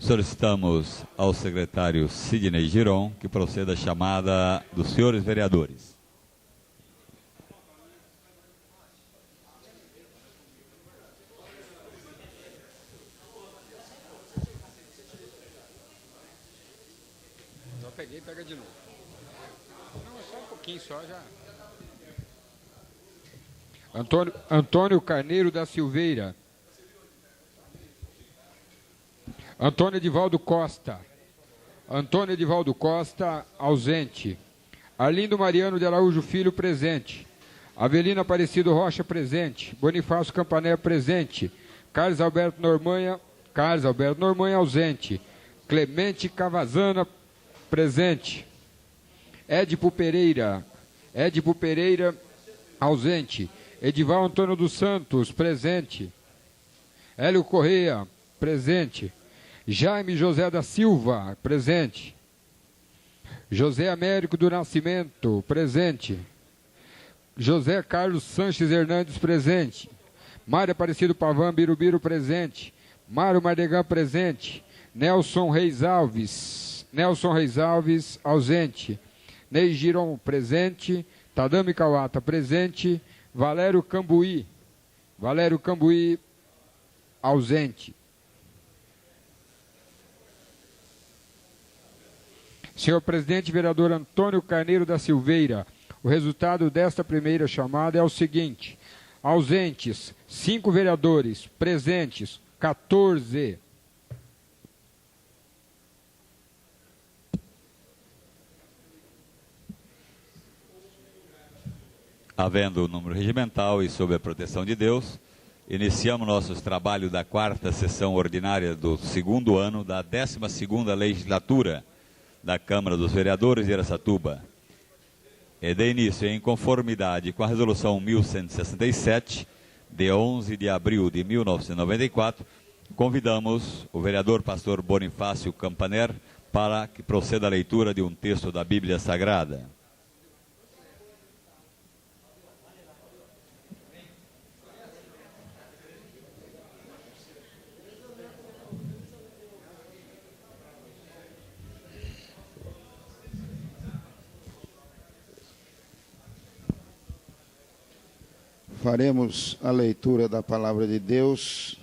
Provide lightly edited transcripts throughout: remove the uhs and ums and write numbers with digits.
Solicitamos ao secretário Sidney Giron que proceda a chamada dos senhores vereadores. Já peguei, pega de novo. Não, é só um pouquinho só já. Antônio Carneiro da Silveira. Antônio Edivaldo Costa. Antônio Edivaldo Costa, ausente. Arlindo Mariano de Araújo Filho, presente. Avelino Aparecido Rocha, presente. Bonifácio Campané, presente. Carlos Alberto Normanha, ausente. Clemente Cavazana, presente. Édipo Pereira, ausente. Edival Antônio dos Santos, presente. Hélio Correia, presente. Jaime José da Silva, presente. José Américo do Nascimento, presente. José Carlos Sanches Hernandes, presente. Mário Aparecido Pavan Birubiru, presente. Mário Mardegan, presente. Nelson Reis Alves, ausente. Ney Giron, presente. Tadami Kawata, presente. Valério Cambuí, ausente. Senhor presidente, vereador Antônio Carneiro da Silveira, o resultado desta primeira chamada é o seguinte: ausentes, 5 vereadores, presentes, 14. Havendo o número regimental e sob a proteção de Deus, iniciamos nossos trabalhos da 4ª sessão ordinária do 2º ano da 12ª legislatura da Câmara dos Vereadores de Araçatuba. E de início, em conformidade com a Resolução 1167, de 11 de abril de 1994, convidamos o vereador pastor Bonifácio Campaner para que proceda a leitura de um texto da Bíblia Sagrada. Faremos a leitura da palavra de Deus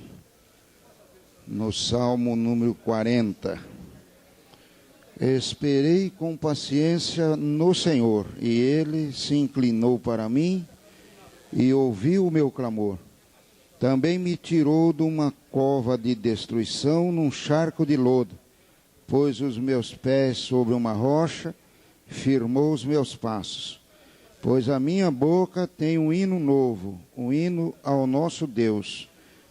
no Salmo número 40. Esperei com paciência no Senhor, e Ele se inclinou para mim e ouviu o meu clamor. Também me tirou de uma cova de destruição, num charco de lodo, pôs os meus pés sobre uma rocha, firmou os meus passos. Pois a minha boca tem um hino novo, um hino ao nosso Deus.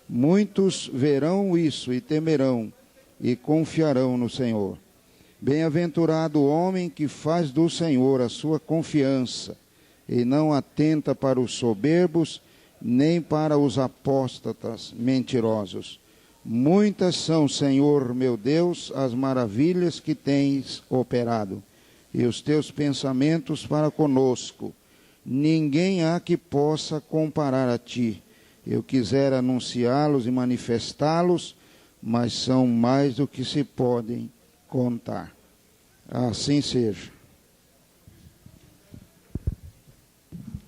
Muitos verão isso e temerão, e confiarão no Senhor. Bem-aventurado o homem que faz do Senhor a sua confiança, e não atenta para os soberbos, nem para os apóstatas mentirosos. Muitas são, Senhor meu Deus, as maravilhas que tens operado, e os teus pensamentos para conosco. Ninguém há que possa comparar a ti. Eu quisera anunciá-los e manifestá-los, mas são mais do que se podem contar. Assim seja.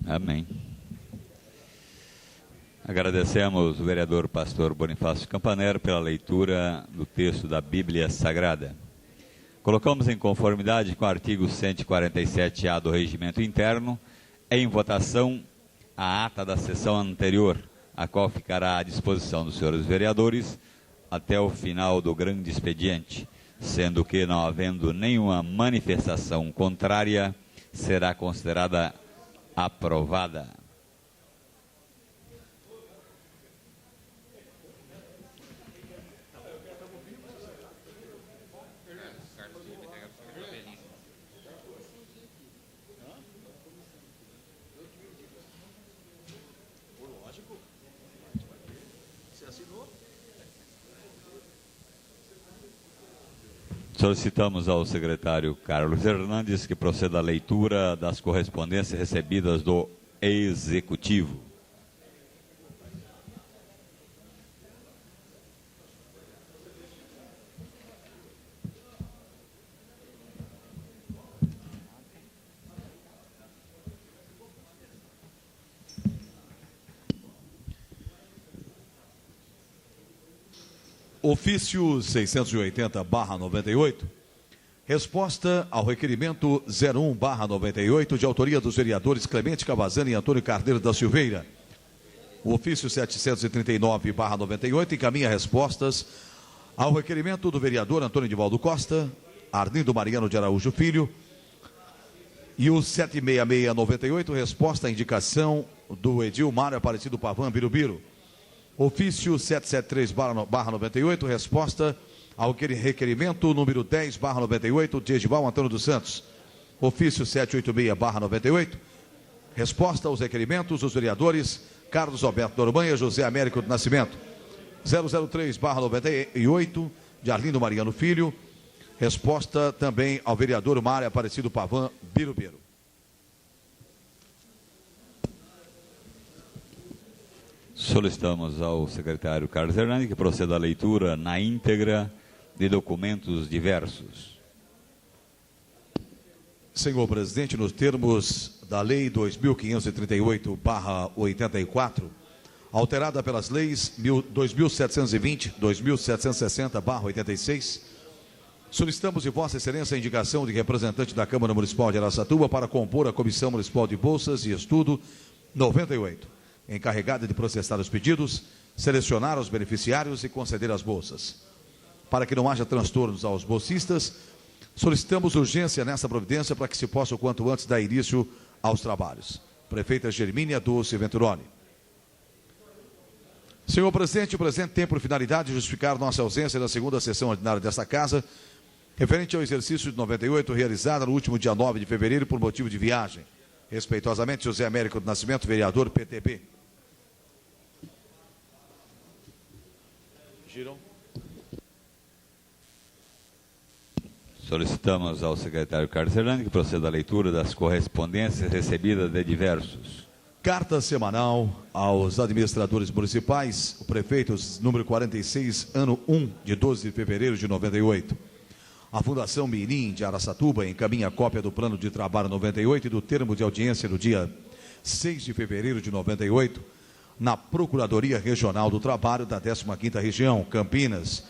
Amém. Agradecemos o vereador pastor Bonifácio Campaner pela leitura do texto da Bíblia Sagrada. Colocamos em conformidade com o artigo 147-A do Regimento Interno, em votação, a ata da sessão anterior, a qual ficará à disposição dos senhores vereadores até o final do grande expediente, sendo que, não havendo nenhuma manifestação contrária, será considerada aprovada. Solicitamos ao secretário Carlos Hernandes que proceda à leitura das correspondências recebidas do Executivo. Ofício 680/98, resposta ao requerimento 01/98, de autoria dos vereadores Clemente Cavazani e Antônio Carneiro da Silveira. O ofício 739/98 encaminha respostas ao requerimento do vereador Antônio Divaldo Costa, Arlindo Mariano de Araújo Filho, e o 766/98, resposta à indicação do Edil Mário Aparecido Pavan Birubiru. Ofício 773/98, resposta ao requerimento número 10/98, de Edival Antônio dos Santos. Ofício 786/98, resposta aos requerimentos dos vereadores Carlos Alberto Noronha e José Américo do Nascimento. 003/98, de Arlindo Mariano Filho, resposta também ao vereador Mário Aparecido Pavan Birubiru. Solicitamos ao secretário Carlos Hernani que proceda à leitura na íntegra de documentos diversos. Senhor presidente, nos termos da Lei 2.538/84, alterada pelas leis 2.720, 2.760/86, solicitamos de Vossa Excelência a indicação de representante da Câmara Municipal de Araçatuba para compor a Comissão Municipal de Bolsas e Estudo 98, encarregada de processar os pedidos, selecionar os beneficiários e conceder as bolsas. Para que não haja transtornos aos bolsistas, solicitamos urgência nessa providência para que se possa o quanto antes dar início aos trabalhos. Prefeita Germínia Dulce Venturoni. Senhor presidente, o presente tem por finalidade justificar nossa ausência na segunda sessão ordinária desta casa, referente ao exercício de 98, realizada no último dia 9 de fevereiro por motivo de viagem. Respeitosamente, José Américo do Nascimento, vereador PTB. Solicitamos ao secretário Carlos Hernani que proceda à leitura das correspondências recebidas de diversos. Carta semanal aos administradores municipais, o prefeito número 46, ano 1, de 12 de fevereiro de 98. A Fundação Mirim de Araçatuba encaminha cópia do plano de trabalho 98 e do termo de audiência no dia 6 de fevereiro de 98, na Procuradoria Regional do Trabalho da 15ª Região, Campinas,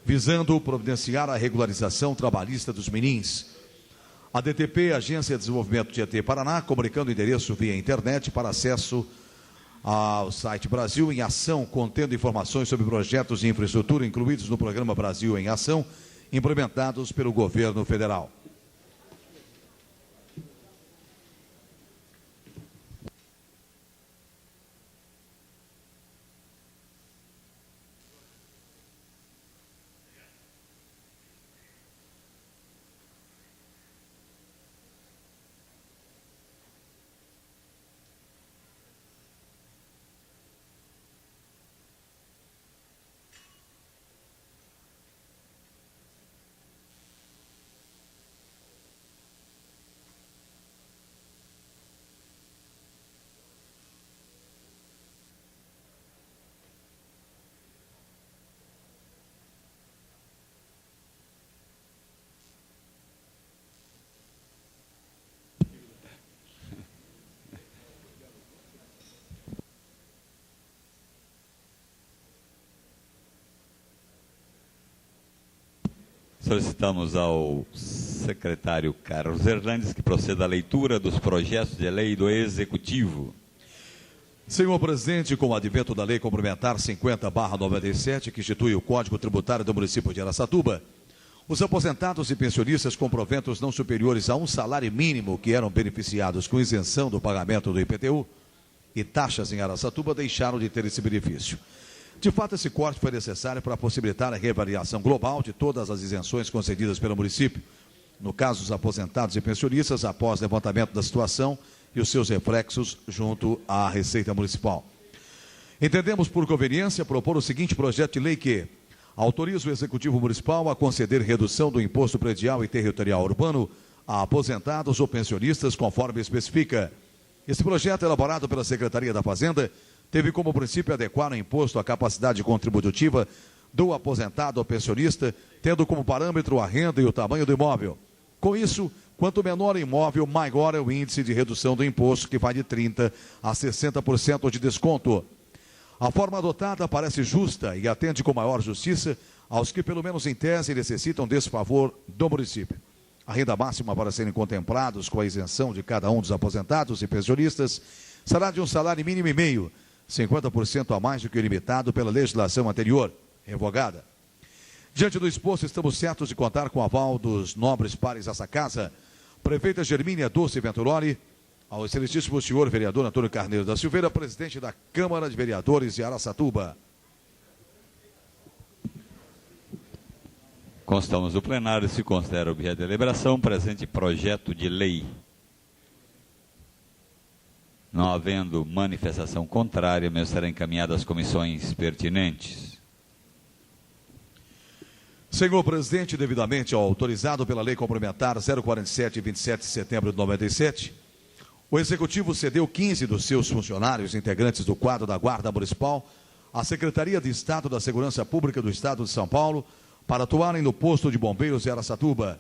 visando providenciar a regularização trabalhista dos mirins. A DTP, Agência de Desenvolvimento de ET Paraná, comunicando o endereço via internet para acesso ao site Brasil em Ação, contendo informações sobre projetos de infraestrutura incluídos no programa Brasil em Ação, implementados pelo governo federal. Solicitamos ao secretário Carlos Hernandes que proceda à leitura dos projetos de lei do Executivo. Senhor presidente, com o advento da Lei Complementar 50/97, que institui o Código Tributário do município de Araçatuba, os aposentados e pensionistas com proventos não superiores a um salário mínimo que eram beneficiados com isenção do pagamento do IPTU e taxas em Araçatuba deixaram de ter esse benefício. De fato, esse corte foi necessário para possibilitar a reavaliação global de todas as isenções concedidas pelo município. No caso dos aposentados e pensionistas, após levantamento da situação e os seus reflexos junto à Receita Municipal. Entendemos por conveniência propor o seguinte projeto de lei que autoriza o Executivo Municipal a conceder redução do imposto predial e territorial urbano a aposentados ou pensionistas, conforme especifica. Esse projeto, elaborado pela Secretaria da Fazenda, teve como princípio adequar o imposto à capacidade contributiva do aposentado ou pensionista, tendo como parâmetro a renda e o tamanho do imóvel. Com isso, quanto menor o imóvel, maior é o índice de redução do imposto, que vai de 30% a 60% de desconto. A forma adotada parece justa e atende com maior justiça aos que, pelo menos em tese, necessitam desse favor do município. A renda máxima para serem contemplados com a isenção de cada um dos aposentados e pensionistas será de um salário mínimo e meio, 50% a mais do que o limitado pela legislação anterior, revogada. Diante do exposto, estamos certos de contar com o aval dos nobres pares dessa casa, prefeita Germínia Dulce Venturoli, ao excelentíssimo senhor vereador Antônio Carneiro da Silveira, presidente da Câmara de Vereadores de Araçatuba. Constamos do plenário, se considera objeto de deliberação, presente projeto de lei. Não havendo manifestação contrária, mesmo será encaminhado às comissões pertinentes. Senhor presidente, devidamente autorizado pela Lei Complementar 047, 27 de setembro de 97, o Executivo cedeu 15 dos seus funcionários integrantes do quadro da Guarda Municipal à Secretaria de Estado da Segurança Pública do Estado de São Paulo para atuarem no posto de bombeiros de Araçatuba.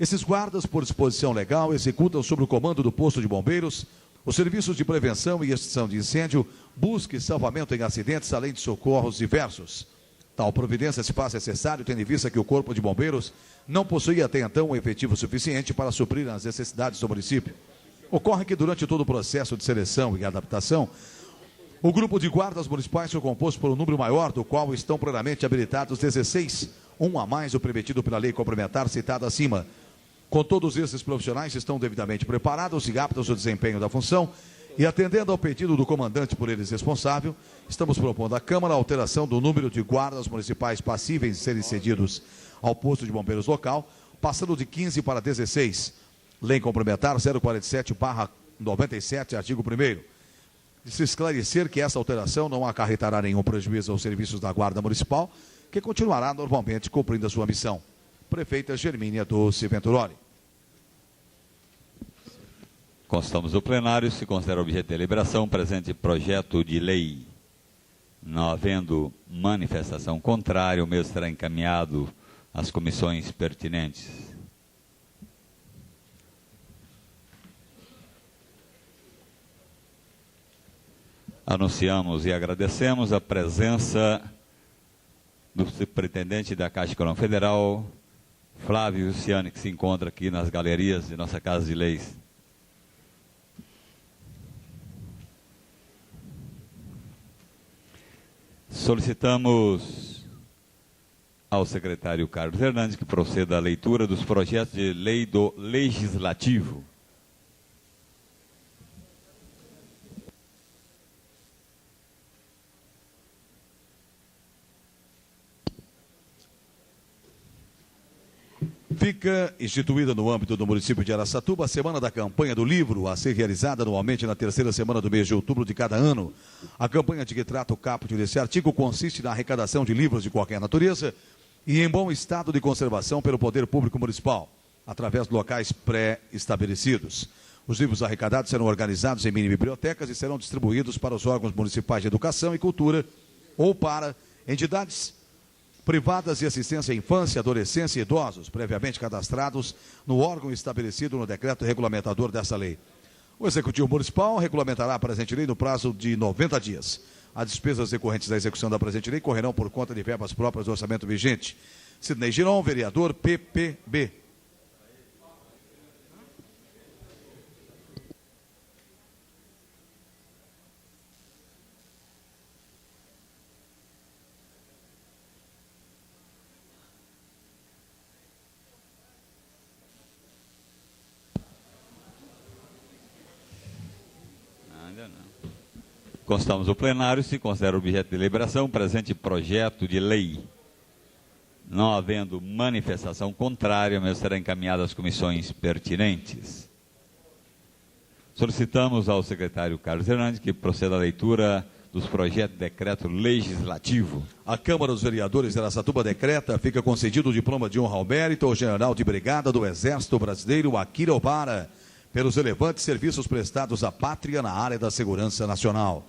Esses guardas, por disposição legal, executam sob o comando do posto de bombeiros os serviços de prevenção e extinção de incêndio, busca e salvamento em acidentes, além de socorros diversos. Tal providência se faz necessário, tendo em vista que o Corpo de Bombeiros não possuía até então um efetivo suficiente para suprir as necessidades do município. Ocorre que durante todo o processo de seleção e adaptação, o grupo de guardas municipais foi composto por um número maior, do qual estão plenamente habilitados 16, um a mais do permitido pela lei complementar citada acima. Com todos esses profissionais estão devidamente preparados e aptos ao desempenho da função, e atendendo ao pedido do comandante por eles responsável, estamos propondo à Câmara a alteração do número de guardas municipais passíveis de serem cedidos ao posto de bombeiros local, passando de 15 para 16. Lei Complementar 047/97, artigo 1º. De se esclarecer que essa alteração não acarretará nenhum prejuízo aos serviços da Guarda Municipal, que continuará normalmente cumprindo a sua missão. Prefeita Germínia Dulce Venturoli. Constamos do plenário, se considera objeto de deliberação, presente projeto de lei. Não havendo manifestação contrária, o mesmo será encaminhado às comissões pertinentes. Anunciamos e agradecemos a presença do superintendente da Caixa Econômica Federal, Flávio Luciani, que se encontra aqui nas galerias de nossa Casa de Leis. Solicitamos ao secretário Carlos Hernandes que proceda à leitura dos projetos de lei do Legislativo. Fica instituída no âmbito do município de Araçatuba a Semana da Campanha do Livro, a ser realizada anualmente na terceira semana do mês de outubro de cada ano. A campanha de que trata o caput desse artigo consiste na arrecadação de livros de qualquer natureza e em bom estado de conservação pelo Poder Público Municipal, através de locais pré-estabelecidos. Os livros arrecadados serão organizados em mini-bibliotecas e serão distribuídos para os órgãos municipais de educação e cultura ou para entidades privadas de assistência à infância, adolescência e idosos, previamente cadastrados no órgão estabelecido no decreto regulamentador dessa lei. O Executivo Municipal regulamentará a presente lei no prazo de 90 dias. As despesas decorrentes da execução da presente lei correrão por conta de verbas próprias do orçamento vigente. Sidney Giron, vereador PPB. Constamos do plenário, se considera objeto de deliberação, presente projeto de lei. Não havendo manifestação contrária, mesmo será encaminhado às comissões pertinentes. Solicitamos ao secretário Carlos Hernandes que proceda à leitura dos projetos de decreto legislativo. A Câmara dos Vereadores de Araçatuba decreta, fica concedido o diploma de honra ao mérito ao general de brigada do Exército Brasileiro, Akira Obara, pelos relevantes serviços prestados à pátria na área da segurança nacional.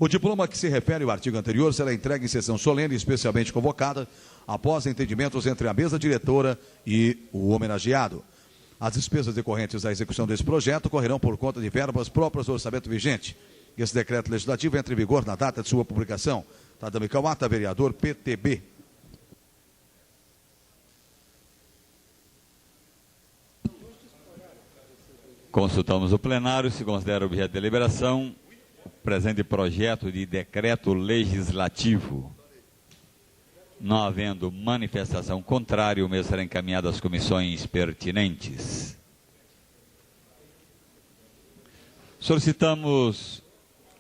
O diploma que se refere ao artigo anterior será entregue em sessão solene especialmente convocada, após entendimentos entre a mesa diretora e o homenageado. As despesas decorrentes da execução desse projeto correrão por conta de verbas próprias do orçamento vigente. que esse decreto legislativo entre em vigor na data de sua publicação. Tadami Kawata, vereador, PTB. Consultamos o plenário, se considera objeto de deliberação o presente projeto de decreto legislativo. Não havendo manifestação contrária, o mesmo será encaminhado às comissões pertinentes. Solicitamos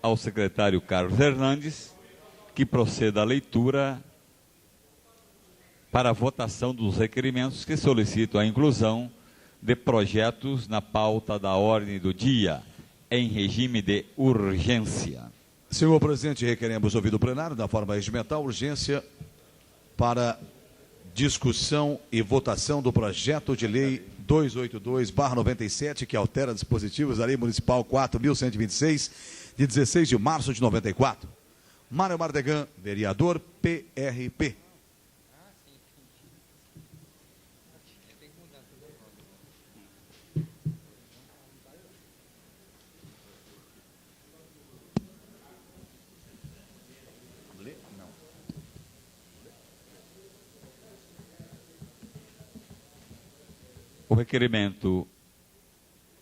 ao secretário Carlos Hernandes que proceda à leitura para a votação dos requerimentos que solicitam a inclusão de projetos na pauta da ordem do dia, em regime de urgência. Senhor presidente, requeremos ouvir do plenário, da forma regimental, urgência para discussão e votação do projeto de lei 282/97, que altera dispositivos da Lei Municipal 4.126, de 16 de março de 94. Mário Mardegan, vereador, PRP. O requerimento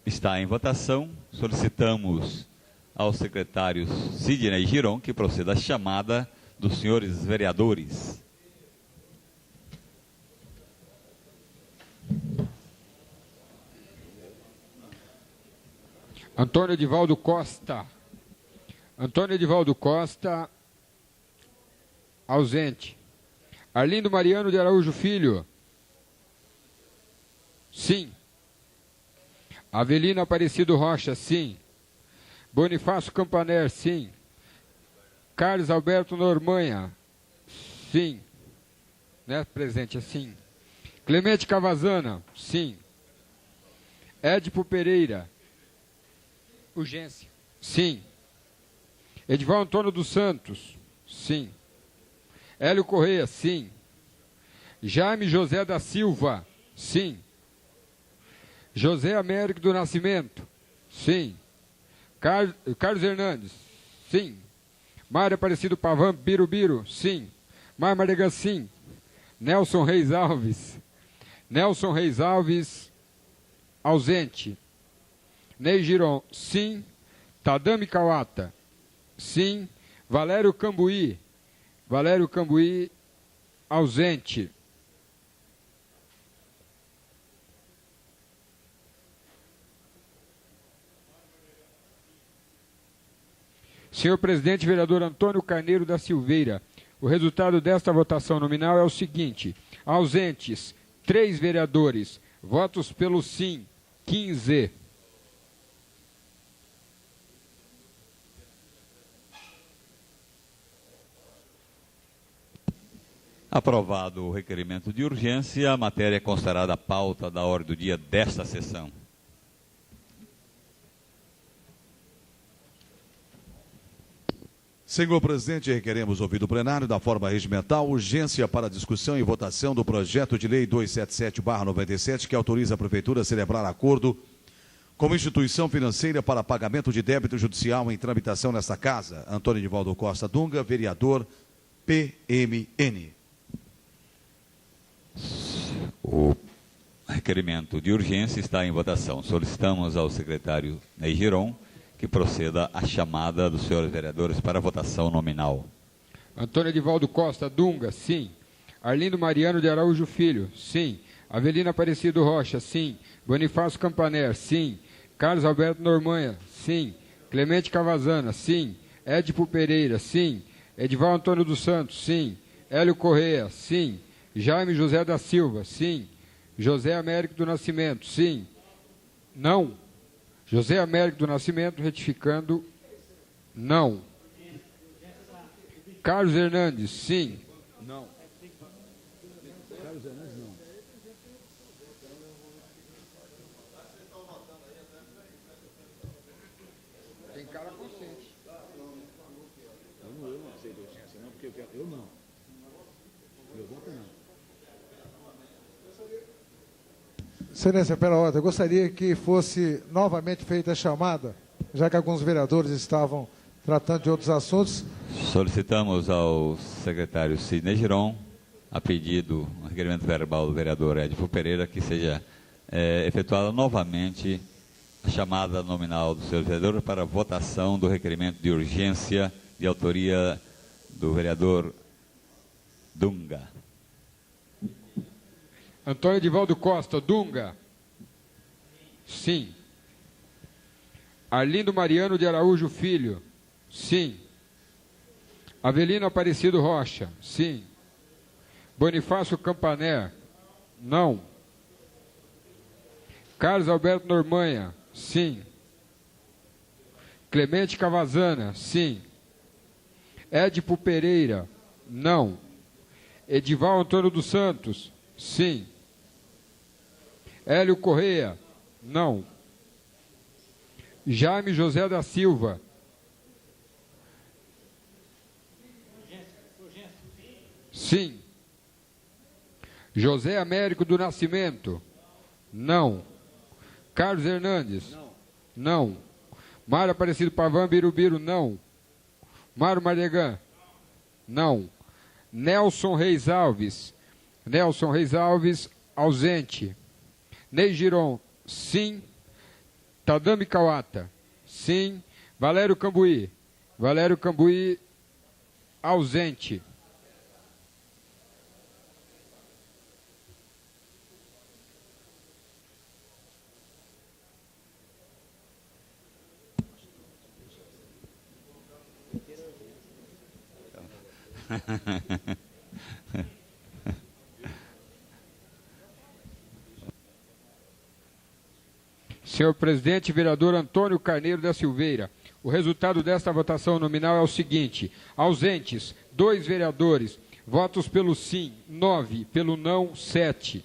está em votação. Solicitamos ao secretário Sidney Giron que proceda à chamada dos senhores vereadores. Antônio Edivaldo Costa. Antônio Edivaldo Costa, ausente. Arlindo Mariano de Araújo Filho. Sim. Avelino Aparecido Rocha, sim. Bonifácio Campaner, sim. Carlos Alberto Normanha, sim. Né, presente, sim. Clemente Cavazana, sim. Édipo Pereira, urgência, sim. Edival Antônio dos Santos, sim. Hélio Correia, sim. Jaime José da Silva, sim. José Américo do Nascimento, sim. Carlos Hernandes, sim. Mário Aparecido Pavan Birubiru, sim. Mário Mardegan, sim. Nelson Reis Alves. Nelson Reis Alves, ausente. Ney Giron, sim. Tadami Kawata, sim. Valério Cambuí. Valério Cambuí, ausente. Senhor presidente, vereador Antônio Carneiro da Silveira, o resultado desta votação nominal é o seguinte: ausentes, 3 vereadores, votos pelo sim, 15. Aprovado o requerimento de urgência, a matéria constará da pauta da ordem do dia desta sessão. Senhor presidente, requeremos ouvir do plenário, da forma regimental, urgência para discussão e votação do projeto de lei 277/97, que autoriza a Prefeitura a celebrar acordo com instituição financeira para pagamento de débito judicial em tramitação nesta casa. Antônio Edivaldo Costa Dunga, vereador, PMN. O requerimento de urgência está em votação. Solicitamos ao secretário Ney Giron que proceda à chamada dos senhores vereadores para a votação nominal. Antônio Edivaldo Costa Dunga, sim. Arlindo Mariano de Araújo Filho, sim. Avelino Aparecido Rocha, sim. Bonifácio Campaner, sim. Carlos Alberto Normanha, sim. Clemente Cavazana, sim. Édipo Pereira, sim. Edival Antônio dos Santos, sim. Hélio Correia, sim. Jaime José da Silva, sim. José Américo do Nascimento, sim. Não. José Américo do Nascimento, retificando, não. Carlos Hernandes, sim. Não. Carlos Hernandes, não. Tem cara consciente. Eu não aceito urgência, não, porque eu não. Eu voto não. Excelência, pela ordem, eu gostaria que fosse novamente feita a chamada, já que alguns vereadores estavam Tratando de outros assuntos, Solicitamos ao secretário Sidney Giron, a pedido, um requerimento verbal do vereador Edifo Pereira, que seja efetuada novamente a chamada nominal do senhor vereador para votação do requerimento de urgência de autoria do vereador Dunga. Antônio Edivaldo Costa, Dunga. Sim. Arlindo Mariano de Araújo Filho. Sim. Avelino Aparecido Rocha. Sim. Bonifácio Campané. Não. Carlos Alberto Normanha. Sim. Clemente Cavazana. Sim. Édipo Pereira. Não. Edival Antônio dos Santos. Sim. Hélio Correia. Não. Jaime José da Silva. Sim. José Américo do Nascimento. Não. Carlos Hernandes. Não. Mário Aparecido Pavan Birubiru. Não. Mário Mardegan. Não. Nelson Reis Alves. Nelson Reis Alves, ausente. Ney Giron, sim. Tadami Kawata, sim. Valério Cambuí. Valério Cambuí, ausente. Senhor presidente, vereador Antônio Carneiro da Silveira, o resultado desta votação nominal é o seguinte: ausentes, 2 vereadores, votos pelo sim, 9, pelo não, 7.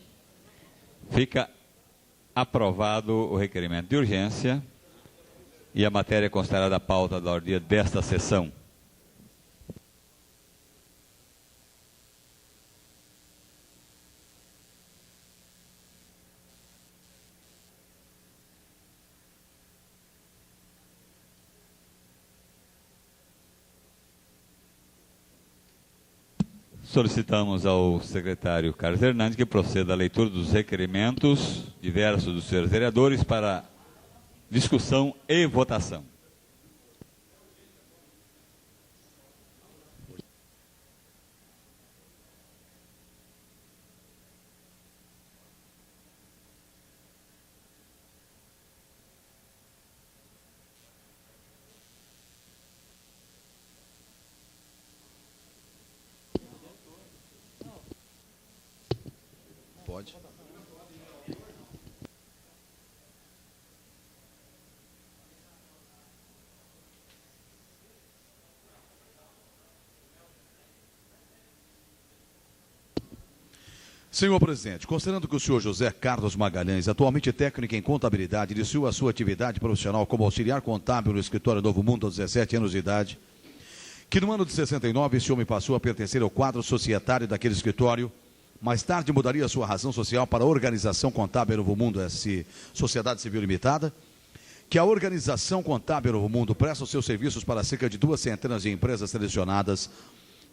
Fica aprovado o requerimento de urgência e a matéria constará da pauta da ordem desta sessão. Solicitamos ao secretário Carlos Hernandes que proceda à leitura dos requerimentos diversos dos senhores vereadores para discussão e votação. Pode. Senhor presidente, considerando que o senhor José Carlos Magalhães, atualmente técnico em contabilidade, iniciou a sua atividade profissional como auxiliar contábil no escritório Novo Mundo aos 17 anos de idade, que no ano de 69 esse homem passou a pertencer ao quadro societário daquele escritório. Mais tarde mudaria sua razão social para a Organização Contábil Novo Mundo, S. Sociedade Civil Limitada, que a Organização Contábil Novo Mundo presta os seus serviços para cerca de 2 centenas de empresas selecionadas.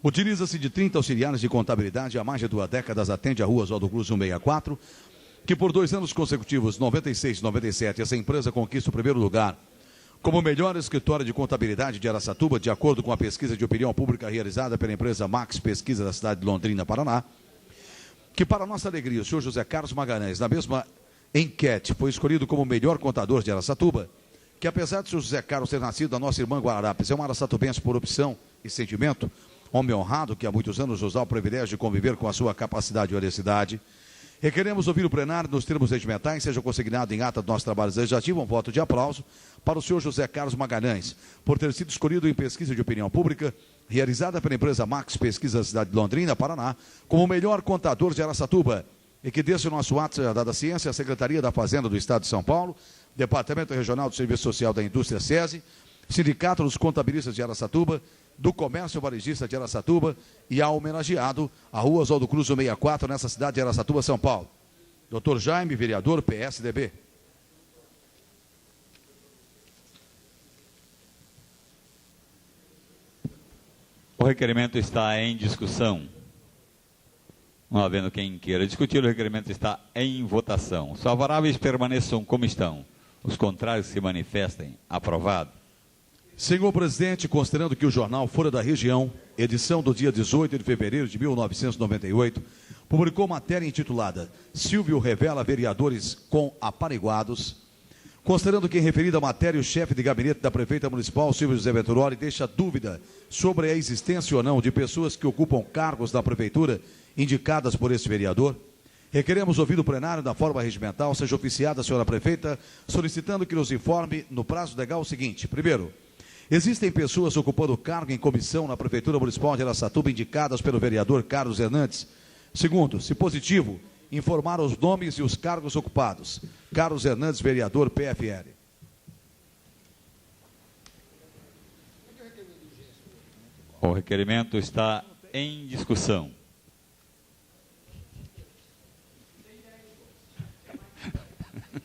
Utiliza-se de 30 auxiliares de contabilidade há mais de 2 décadas, atende a Rua Oswaldo Cruz 164, que por 2 anos consecutivos, 96 e 97, essa empresa conquista o primeiro lugar como o melhor escritório de contabilidade de Araçatuba, de acordo com a pesquisa de opinião pública realizada pela empresa Max Pesquisa da cidade de Londrina, Paraná. Que, para nossa alegria, o senhor José Carlos Magalhães, na mesma enquete, foi escolhido como o melhor contador de Araçatuba, que apesar de o senhor José Carlos ter nascido da nossa irmã Guararapes, é um araçatubense por opção e sentimento, homem honrado que há muitos anos nos dá o privilégio de conviver com a sua capacidade e honestidade. Requeremos ouvir o plenário nos termos regimentais, seja consignado em ata do nosso trabalho legislativo um voto de aplauso para o senhor José Carlos Magalhães, por ter sido escolhido em pesquisa de opinião pública, realizada pela empresa Max Pesquisa da cidade de Londrina, Paraná, como o melhor contador de Araçatuba, e que desse o nosso ato da ciência, a Secretaria da Fazenda do Estado de São Paulo, Departamento Regional do Serviço Social da Indústria SESI, Sindicato dos Contabilistas de Araçatuba, do Comércio Varejista de Araçatuba e ao homenageado a Rua Oswaldo Cruz 164, nessa cidade de Araçatuba, São Paulo. Dr. Jaime, vereador, PSDB. requerimento está em discussão. Não havendo quem queira discutir, o requerimento está em votação. Os favoráveis permaneçam como estão. Os contrários se manifestem. Aprovado. Senhor presidente, considerando que o jornal Folha da Região, edição do dia 18 de fevereiro de 1998, publicou matéria intitulada Silvio revela vereadores com apariguados. Considerando que em referida matéria o chefe de gabinete da prefeita municipal, Silvio José Venturoli, deixa dúvida sobre a existência ou não de pessoas que ocupam cargos da prefeitura indicadas por esse vereador, requeremos ouvir o plenário da forma regimental, seja oficiada a senhora prefeita, solicitando que nos informe no prazo legal o seguinte. Primeiro, existem pessoas ocupando cargo em comissão na Prefeitura Municipal de Araçatuba indicadas pelo vereador Carlos Hernandes? Segundo, se positivo, informar os nomes e os cargos ocupados. Carlos Hernandes, vereador PFL. O requerimento está em discussão.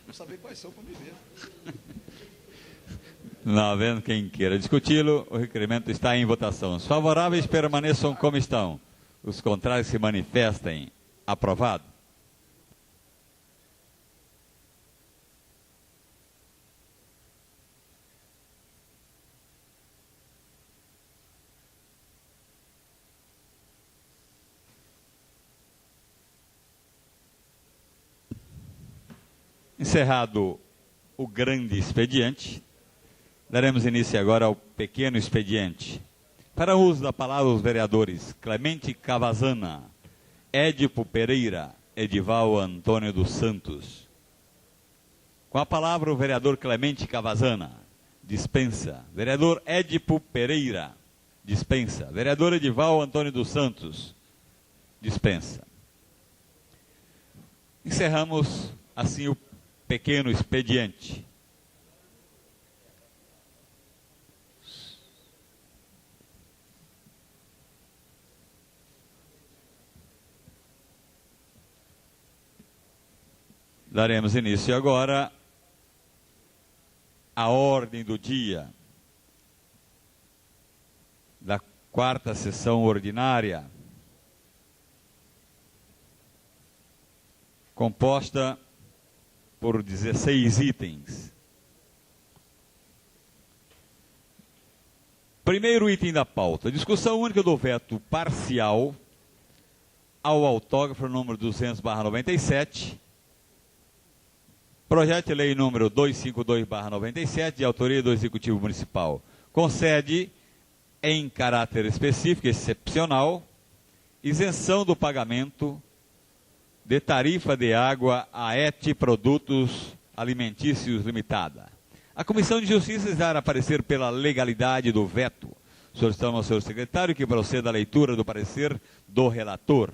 Vou saber quais são para me ver. Não havendo quem queira discuti-lo, o requerimento está em votação. Os favoráveis permaneçam como estão. Os contrários se manifestem. Aprovado. Encerrado o grande expediente, daremos início agora ao pequeno expediente. Para o uso da palavra, os vereadores Clemente Cavazana, Édipo Pereira, Edival Antônio dos Santos. Com a palavra, o vereador Clemente Cavazana, dispensa. Vereador Édipo Pereira, dispensa. Vereador Edival Antônio dos Santos, dispensa. Encerramos assim o pequeno expediente. Daremos início agora à ordem do dia da quarta sessão ordinária, composta por 16 itens. Primeiro item da pauta, discussão única do veto parcial ao autógrafo número 200/97, projeto de lei número 252/97, de autoria do Executivo Municipal, concede, em caráter específico e excepcional, isenção do pagamento de tarifa de água a ET Produtos Alimentícios Limitada. A Comissão de Justiça dará parecer pela legalidade do veto. Solicitamos ao senhor secretário que proceda à leitura do parecer do relator.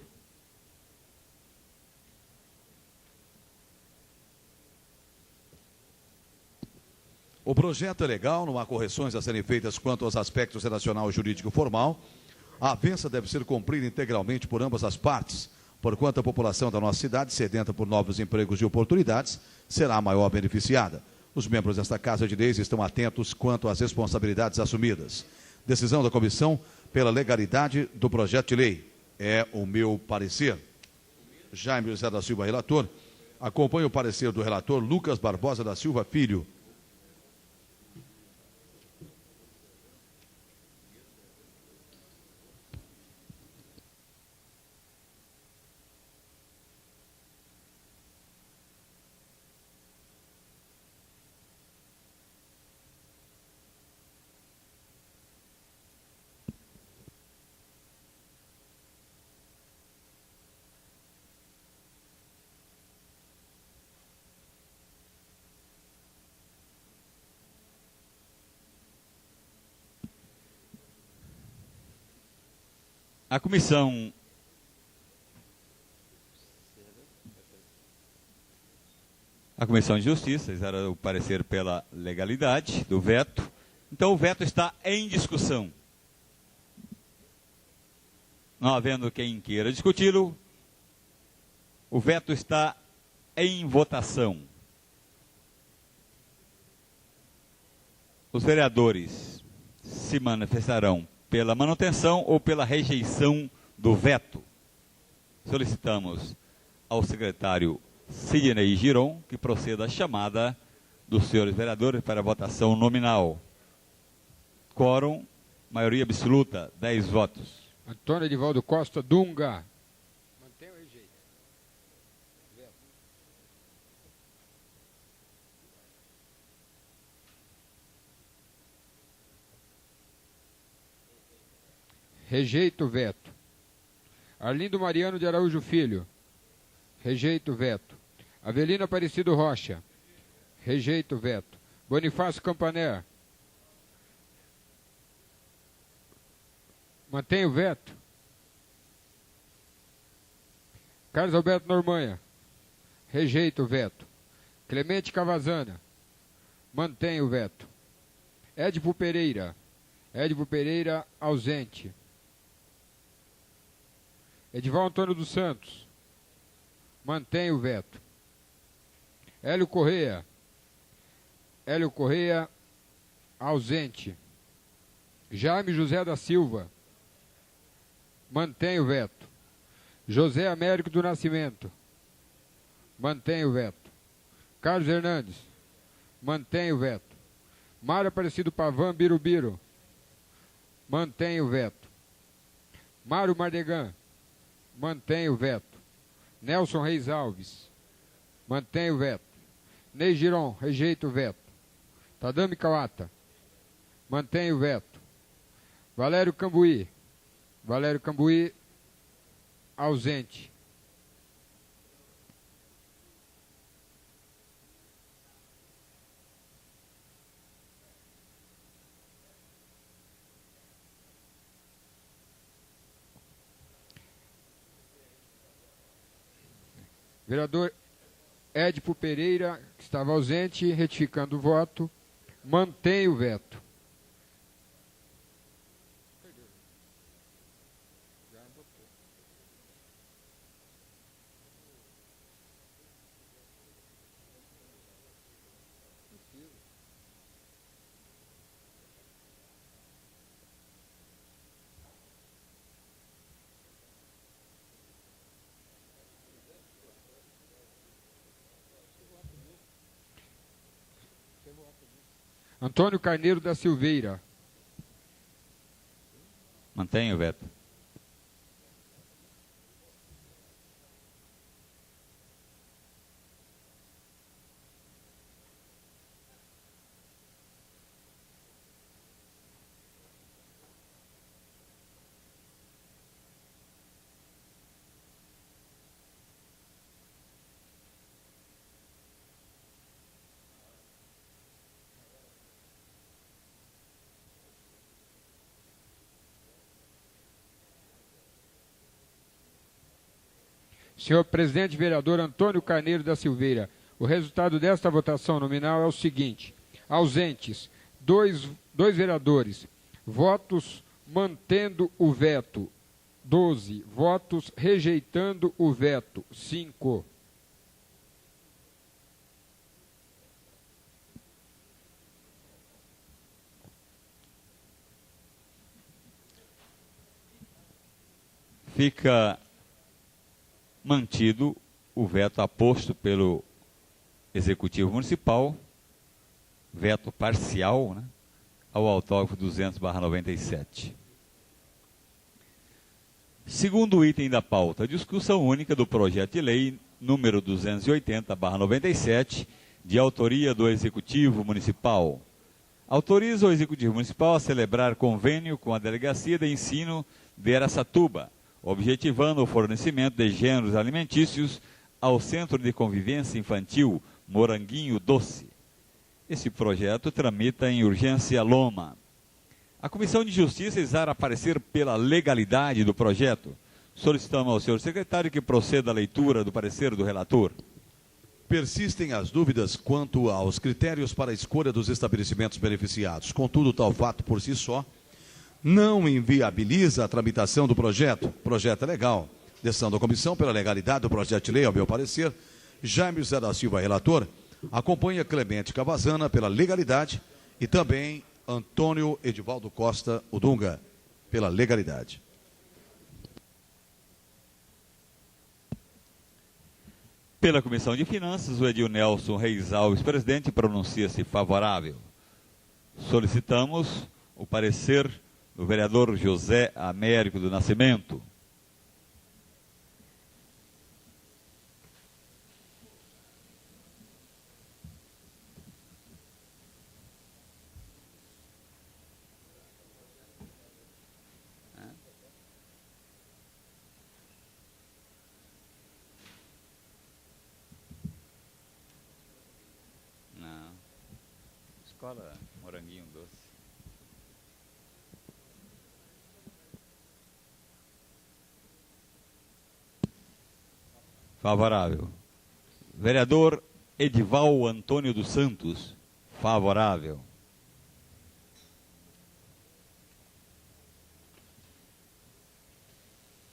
O projeto é legal, não há correções a serem feitas quanto aos aspectos relacional, jurídico e formal. A avença deve ser cumprida integralmente por ambas as partes, porquanto a população da nossa cidade, sedenta por novos empregos e oportunidades, será a maior beneficiada. Os membros desta Casa de Leis estão atentos quanto às responsabilidades assumidas. Decisão da comissão pela legalidade do projeto de lei. É o meu parecer. Jaime José da Silva, relator. Acompanho o parecer do relator Lucas Barbosa da Silva Filho. A Comissão de Justiça dará o parecer pela legalidade do veto. Então, o veto está em discussão. Não havendo quem queira discuti-lo, o veto está em votação. Os vereadores se manifestarão pela manutenção ou pela rejeição do veto. Solicitamos ao secretário Sidney Giron que proceda à chamada dos senhores vereadores para a votação nominal. Quórum, maioria absoluta, 10 votos. Antônio Edivaldo Costa Dunga. Mantém ou rejeita? Veto. Rejeito o veto. Arlindo Mariano de Araújo Filho. Rejeito o veto. Avelino Aparecido Rocha. Rejeito o veto. Bonifácio Campaner. Mantém o veto. Carlos Alberto Normanha. Rejeita o veto. Clemente Cavazana. Mantém o veto. Edipo Pereira. Edipo Pereira ausente. Edival Antônio dos Santos. Mantém o veto. Hélio Correia. Hélio Correia ausente. Jaime José da Silva. Mantém o veto. José Américo do Nascimento. Mantém o veto. Carlos Hernandes. Mantém o veto. Mário Aparecido Pavan Birubiru. Mantém o veto. Mário Mardegan. Mantém o veto. Nelson Reis Alves. Mantém o veto. Ney Giron. Rejeita o veto. Tadami Kawata. Mantém o veto. Valério Cambuí. Valério Cambuí ausente. Vereador Edipo Pereira, que estava ausente, retificando o voto, mantém o veto. Antônio Carneiro da Silveira. Mantém o veto. Senhor presidente vereador Antônio Carneiro da Silveira, o resultado desta votação nominal é o seguinte: ausentes, dois vereadores, votos mantendo o veto, 12, votos rejeitando o veto, 5. Fica mantido o veto aposto pelo Executivo Municipal, veto parcial, né, ao autógrafo 200/97. Segundo item da pauta, discussão única do projeto de lei número 280/97, de autoria do Executivo Municipal. Autoriza o Executivo Municipal a celebrar convênio com a Delegacia de Ensino de Araçatuba, objetivando o fornecimento de gêneros alimentícios ao Centro de Convivência Infantil Moranguinho Doce. Esse projeto tramita em urgência Loma. A Comissão de Justiça exara parecer pela legalidade do projeto. Solicitamos ao senhor secretário que proceda à leitura do parecer do relator. Persistem as dúvidas quanto aos critérios para a escolha dos estabelecimentos beneficiados. Contudo, tal fato por si só não inviabiliza a tramitação do projeto. O projeto é legal. Decisão da comissão pela legalidade do projeto de lei, ao meu parecer, Jaime José da Silva, relator, acompanha Clemente Cavazana pela legalidade e também Antônio Edivaldo Costa Udunga. pela legalidade. Pela Comissão de Finanças, o Edil Nelson Reis Alves, presidente, pronuncia-se favorável. Solicitamos o parecer do vereador José Américo do Nascimento. Não. Escola Moranguinho Doce. Favorável. Vereador Edival Antônio dos Santos. Favorável.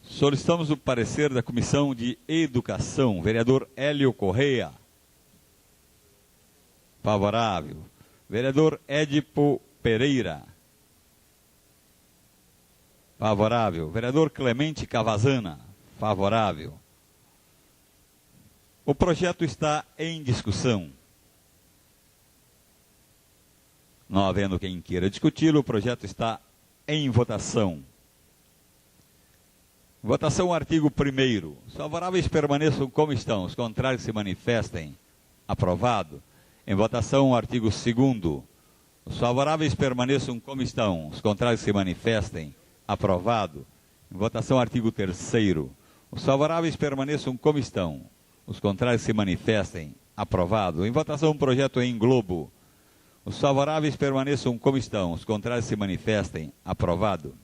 Solicitamos o parecer da Comissão de Educação. Vereador Hélio Correia. Favorável. Vereador Édipo Pereira. Favorável. Vereador Clemente Cavazana. Favorável. O projeto está em discussão. Não havendo quem queira discuti-lo, o projeto está em votação. Votação, artigo 1º. Os favoráveis permaneçam como estão, os contrários se manifestem. Aprovado. Em votação, artigo 2º. Os favoráveis permaneçam como estão, os contrários se manifestem. Aprovado. Em votação, artigo 3º. Os favoráveis permaneçam como estão, os contrários se manifestem. Aprovado. Em votação, um projeto em globo. Os favoráveis permaneçam como estão, os contrários se manifestem. Aprovado.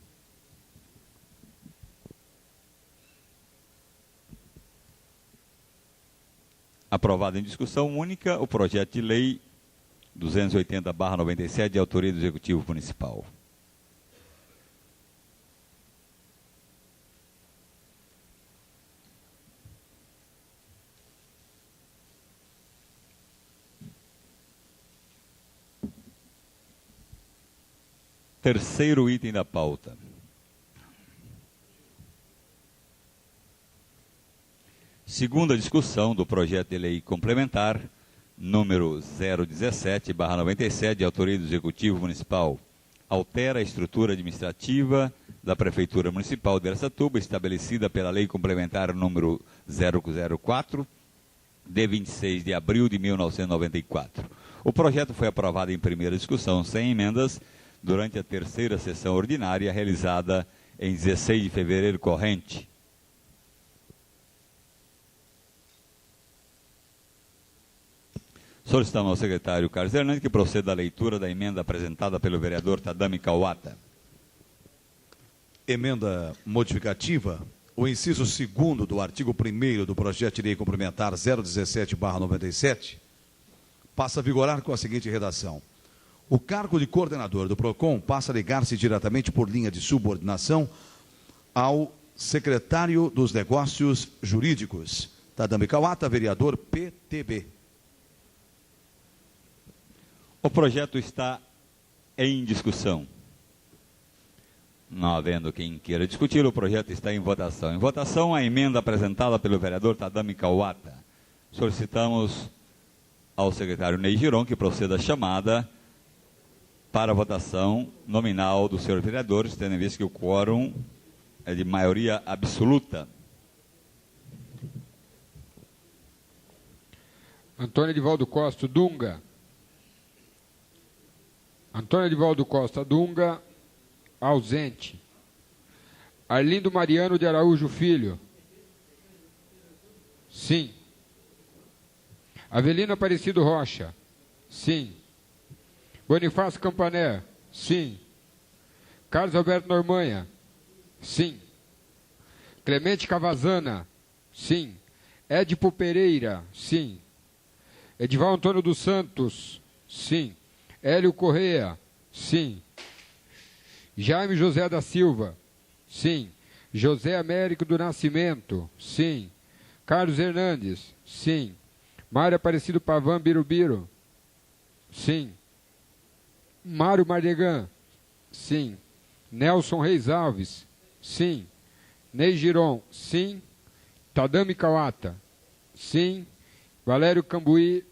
Aprovado em discussão única o projeto de lei 280/97 de autoria do Executivo Municipal. Terceiro item da pauta. Segunda discussão do projeto de lei complementar, número 017/97, de autoria do Executivo Municipal. Altera a estrutura administrativa da Prefeitura Municipal de Araçatuba, estabelecida pela Lei Complementar número 004, de 26 de abril de 1994. O projeto foi aprovado em primeira discussão, sem emendas, durante a terceira sessão ordinária, realizada em 16 de fevereiro corrente. Solicitamos ao secretário Carlos Hernandes que proceda à leitura da emenda apresentada pelo vereador Tadami Kawata. Emenda modificativa. O inciso 2º do artigo 1º do projeto de lei complementar 017/97 passa a vigorar com a seguinte redação. O cargo de coordenador do PROCON passa a ligar-se diretamente por linha de subordinação ao secretário dos Negócios Jurídicos. Tadami Kawata, vereador PTB. O projeto está em discussão. Não havendo quem queira discutir, o projeto está em votação. Em votação, a emenda apresentada pelo vereador Tadami Kawata. Solicitamos ao secretário Ney Giron que proceda a chamada para a votação nominal dos senhores vereadores, tendo em vista que o quórum é de maioria absoluta. Antônio Edivaldo Costa Dunga. Antônio Edivaldo Costa Dunga, ausente. Arlindo Mariano de Araújo Filho. Sim. Avelino Aparecido Rocha. Sim. Bonifácio Campané. Sim. Carlos Alberto Normanha. Sim. Clemente Cavazana. Sim. Édipo Pereira. Sim. Edival Antônio dos Santos. Sim. Hélio Correia. Sim. Jaime José da Silva. Sim. José Américo do Nascimento. Sim. Carlos Hernandes. Sim. Mário Aparecido Pavan Birubiru. Sim. Mário Mardegan. Sim. Nelson Reis Alves, sim. Ney Giron, sim. Tadami Kawata, sim. Valério Cambuí,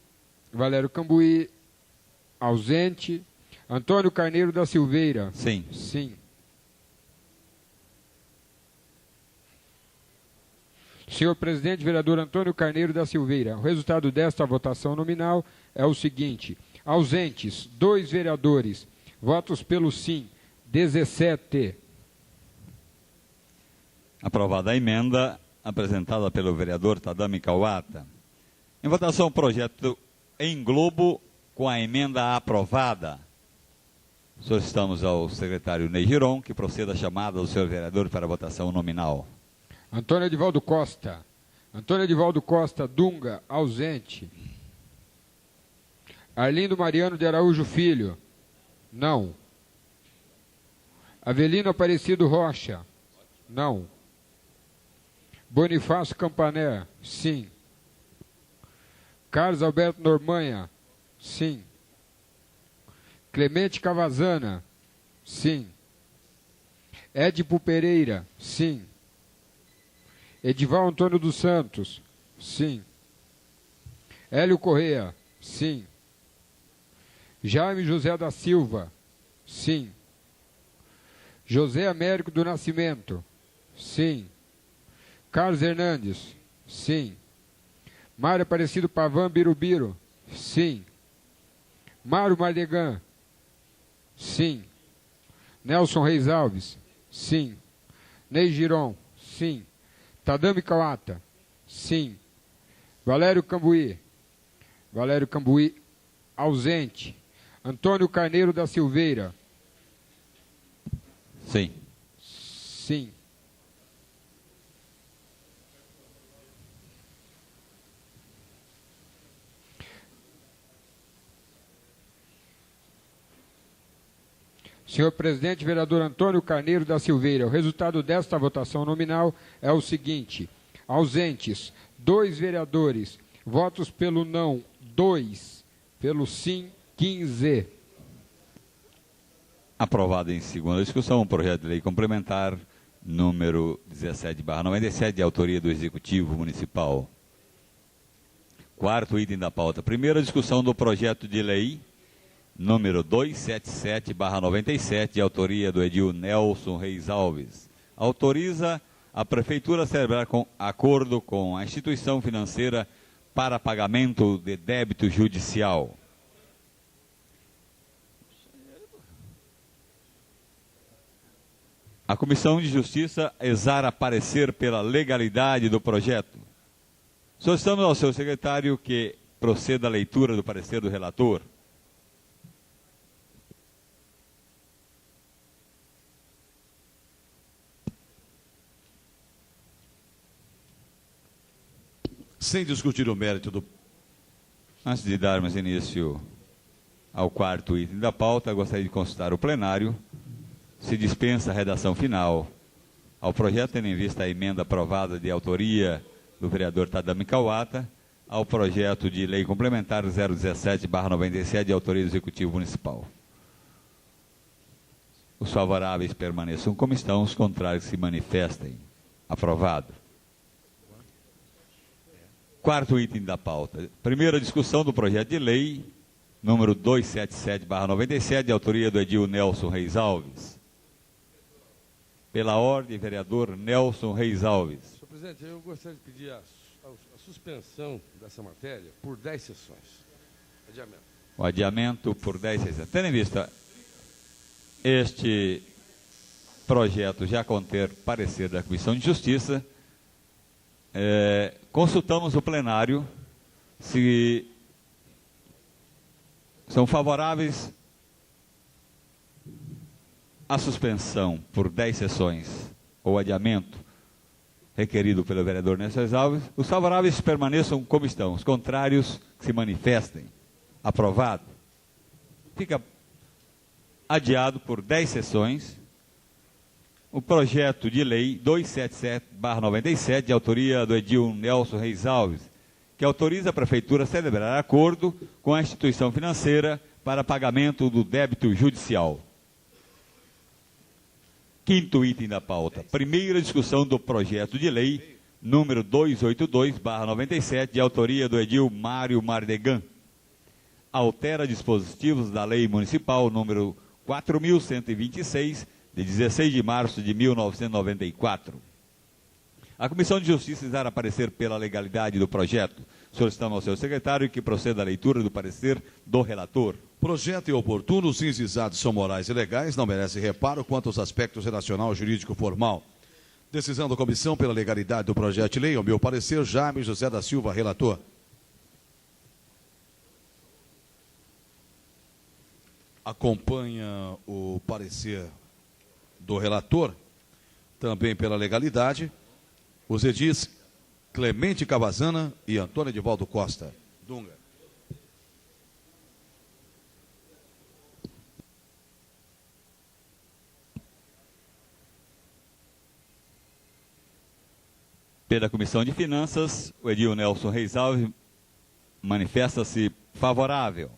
ausente. Antônio Carneiro da Silveira, Sim. sim. Senhor presidente, vereador Antônio Carneiro da Silveira, o resultado desta votação nominal é o seguinte: ausentes, 2 vereadores, votos pelo sim, 17. Aprovada a emenda apresentada pelo vereador Tadami Kawata. Em votação, o projeto em globo com a emenda aprovada. Solicitamos ao secretário Ney Giron que proceda a chamada do senhor vereador para a votação nominal. Antônio Edivaldo Costa. Antônio Edivaldo Costa Dunga, ausente. Arlindo Mariano de Araújo Filho, não. Avelino Aparecido Rocha, não. Bonifácio Campané, sim. Carlos Alberto Normanha, sim. Clemente Cavazana, sim. Édipo Pereira, sim. Edival Antônio dos Santos, sim. Hélio Correia, sim. Jaime José da Silva, sim. José Américo do Nascimento, sim. Carlos Hernandes, sim. Mário Aparecido Pavan Birubiru, sim. Mário Mardegan, sim. Nelson Reis Alves, sim. Ney Giron, sim. Tadami Kawata, sim. Valério Cambuí, ausente. Antônio Carneiro da Silveira, Sim. sim. Senhor presidente, vereador Antônio Carneiro da Silveira, o resultado desta votação nominal é o seguinte: ausentes, 2 vereadores, votos pelo não, 2, pelo sim, 15. Aprovado em segunda discussão o projeto de lei complementar número 17/97, de autoria do Executivo Municipal. Quarto item da pauta. Primeira discussão do projeto de lei número 277/97, de autoria do edil Nelson Reis Alves. Autoriza a Prefeitura a celebrar acordo com a instituição financeira para pagamento de débito judicial. A Comissão de Justiça exara parecer pela legalidade do projeto. Solicitamos ao seu secretário que proceda à leitura do parecer do relator. Sem discutir o mérito do... Antes de darmos início ao quarto item da pauta, gostaria de consultar o plenário se dispensa a redação final ao projeto, tendo em vista a emenda aprovada de autoria do vereador Tadami Kawata ao projeto de lei complementar 017/97, de autoria do Executivo Municipal. Os favoráveis permaneçam como estão, os contrários se manifestem. Aprovado. Quarto item da pauta. Primeira discussão do projeto de lei número 277/97, de autoria do edil Nelson Reis Alves. Pela ordem, vereador Nelson Reis Alves. Senhor presidente, eu gostaria de pedir a suspensão dessa matéria por 10 sessões. Adiamento. O adiamento por 10 sessões. Tendo em vista este projeto já conter parecer da Comissão de Justiça, consultamos o plenário se são favoráveis à suspensão por 10 sessões ou adiamento requerido pelo vereador Nelson Reis Alves. Os favoráveis permaneçam como estão, os contrários que se manifestem. Aprovado. Fica adiado por 10 sessões o projeto de lei 277/97, de autoria do edil Nelson Reis Alves, que autoriza a Prefeitura a celebrar acordo com a instituição financeira para pagamento do débito judicial. Quinto item da pauta. Primeira discussão do projeto de lei número 282/97, de autoria do edil Mário Mardegan. Altera dispositivos da Lei Municipal número 4.126, de 16 de março de 1994. A Comissão de Justiça dará parecer pela legalidade do projeto. Solicitamos ao seu secretário que proceda à leitura do parecer do relator. Projeto é oportuno, os fins visados são morais e legais, não merece reparo quanto aos aspectos relacional, jurídico formal. Decisão da comissão pela legalidade do projeto de lei, ao meu parecer, Jaime José da Silva, relator. Acompanha o parecer do relator, também pela legalidade, os edis Clemente Cavazana e Antônio Edivaldo Costa. Dunga. Pela Comissão de Finanças, o edil Nelson Reis Alves manifesta-se favorável.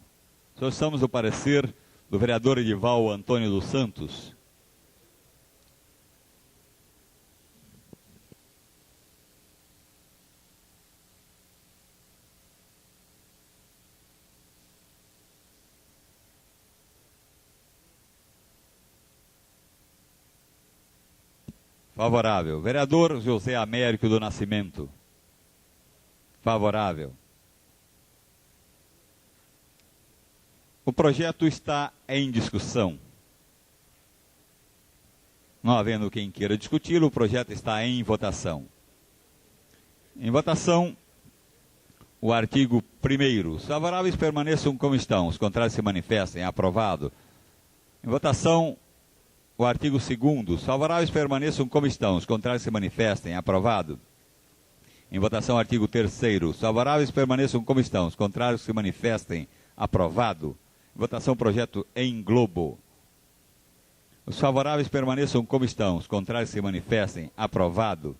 Solicitamos o parecer do vereador Edival Antônio dos Santos. Favorável. Vereador José Américo do Nascimento. Favorável. O projeto está em discussão. Não havendo quem queira discuti-lo, o projeto está em votação. Em votação, o artigo 1º. Os favoráveis permaneçam como estão, os contrários se manifestem. Aprovado. Em votação, o artigo 2º. Os favoráveis permaneçam como estão, os contrários se manifestem. Aprovado. Em votação, artigo 3º. Os favoráveis permaneçam como estão, os contrários se manifestem. Aprovado. Em votação, projeto em globo. Os favoráveis permaneçam como estão, os contrários se manifestem. Aprovado.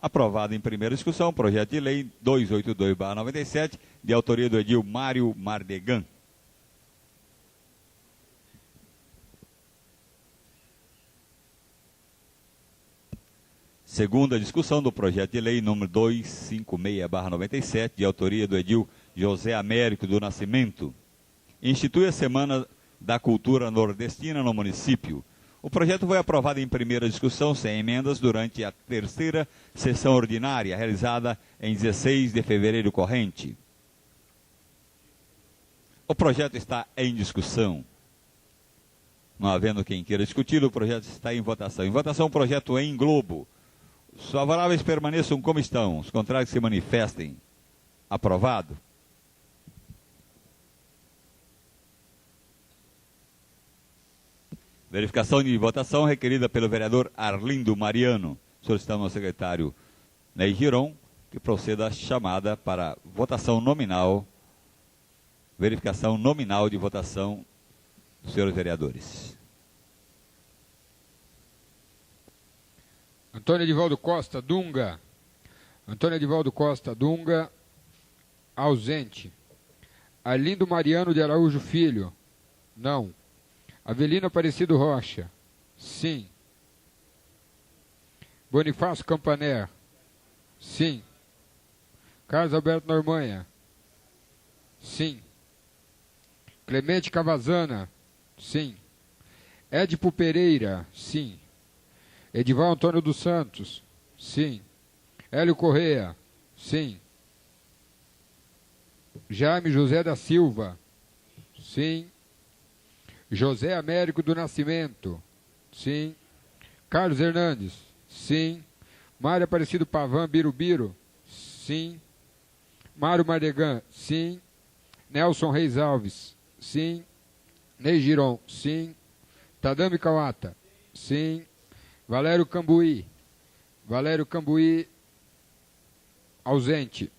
Aprovado em primeira discussão, projeto de lei 282/97, de autoria do edil Mário Mardegan. Segunda discussão do projeto de lei número 256/97, de autoria do edil José Américo do Nascimento. Institui a Semana da Cultura Nordestina no município. O projeto foi aprovado em primeira discussão, sem emendas, durante a terceira sessão ordinária, realizada em 16 de fevereiro corrente. O projeto está em discussão. Não havendo quem queira discuti-lo, o projeto está em votação. Em votação, o projeto em globo. Os favoráveis permaneçam como estão, os contrários se manifestem. Aprovado. Verificação de votação requerida pelo vereador Arlindo Mariano. Solicitamos ao secretário Ney Giron que proceda a chamada para votação nominal, verificação nominal de votação dos senhores vereadores. Antônio Edivaldo Costa, Dunga. Antônio Edivaldo Costa, Dunga. Ausente. Arlindo Mariano de Araújo Filho. Não. Avelino Aparecido Rocha. Sim. Bonifácio Campaner. Sim. Carlos Alberto Normanha. Sim. Clemente Cavazana. Sim. Édipo Pereira. Sim. Edival Antônio dos Santos. Sim. Hélio Correia. Sim. Jaime José da Silva. Sim. José Américo do Nascimento. Sim. Carlos Hernandes. Sim. Mário Aparecido Pavan Birubiru. Sim. Mário Mardegan. Sim. Nelson Reis Alves. Sim. Ney Giron. Sim. Tadami Kawata. Sim. Valério Cambuí. Valério Cambuí. Ausente.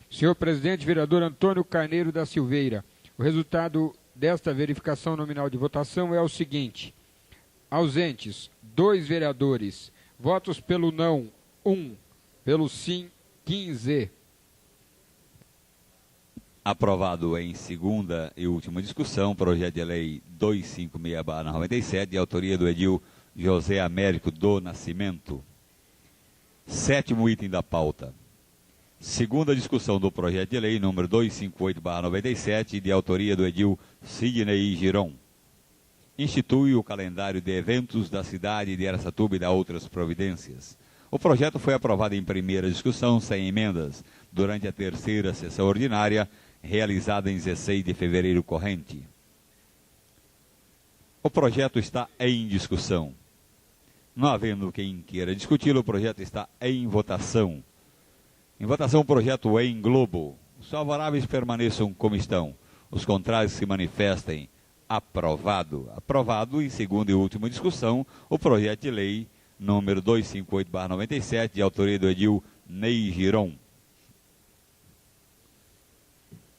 Senhor presidente, vereador Antônio Carneiro da Silveira, o resultado desta verificação nominal de votação é o seguinte: Ausentes, 2 vereadores. Votos pelo não, 1. Pelo sim, 15. Aprovado em segunda e última discussão, projeto de lei 256/97, de autoria do edil José Américo do Nascimento. 7º item da pauta. Segunda discussão do projeto de lei número 258/97, de autoria do edil Sidney Giron. Institui o calendário de eventos da cidade de Araçatuba e da outras providências. O projeto foi aprovado em primeira discussão, sem emendas, durante a terceira sessão ordinária, realizada em 16 de fevereiro corrente. O projeto está em discussão. Não havendo quem queira discuti-lo, o projeto está em votação. Em votação, o projeto em globo. Os favoráveis permaneçam como estão. Os contrários se manifestem. Aprovado. Aprovado em segunda e última discussão, o projeto de lei número 258/97, de autoria do edil Ney Giron.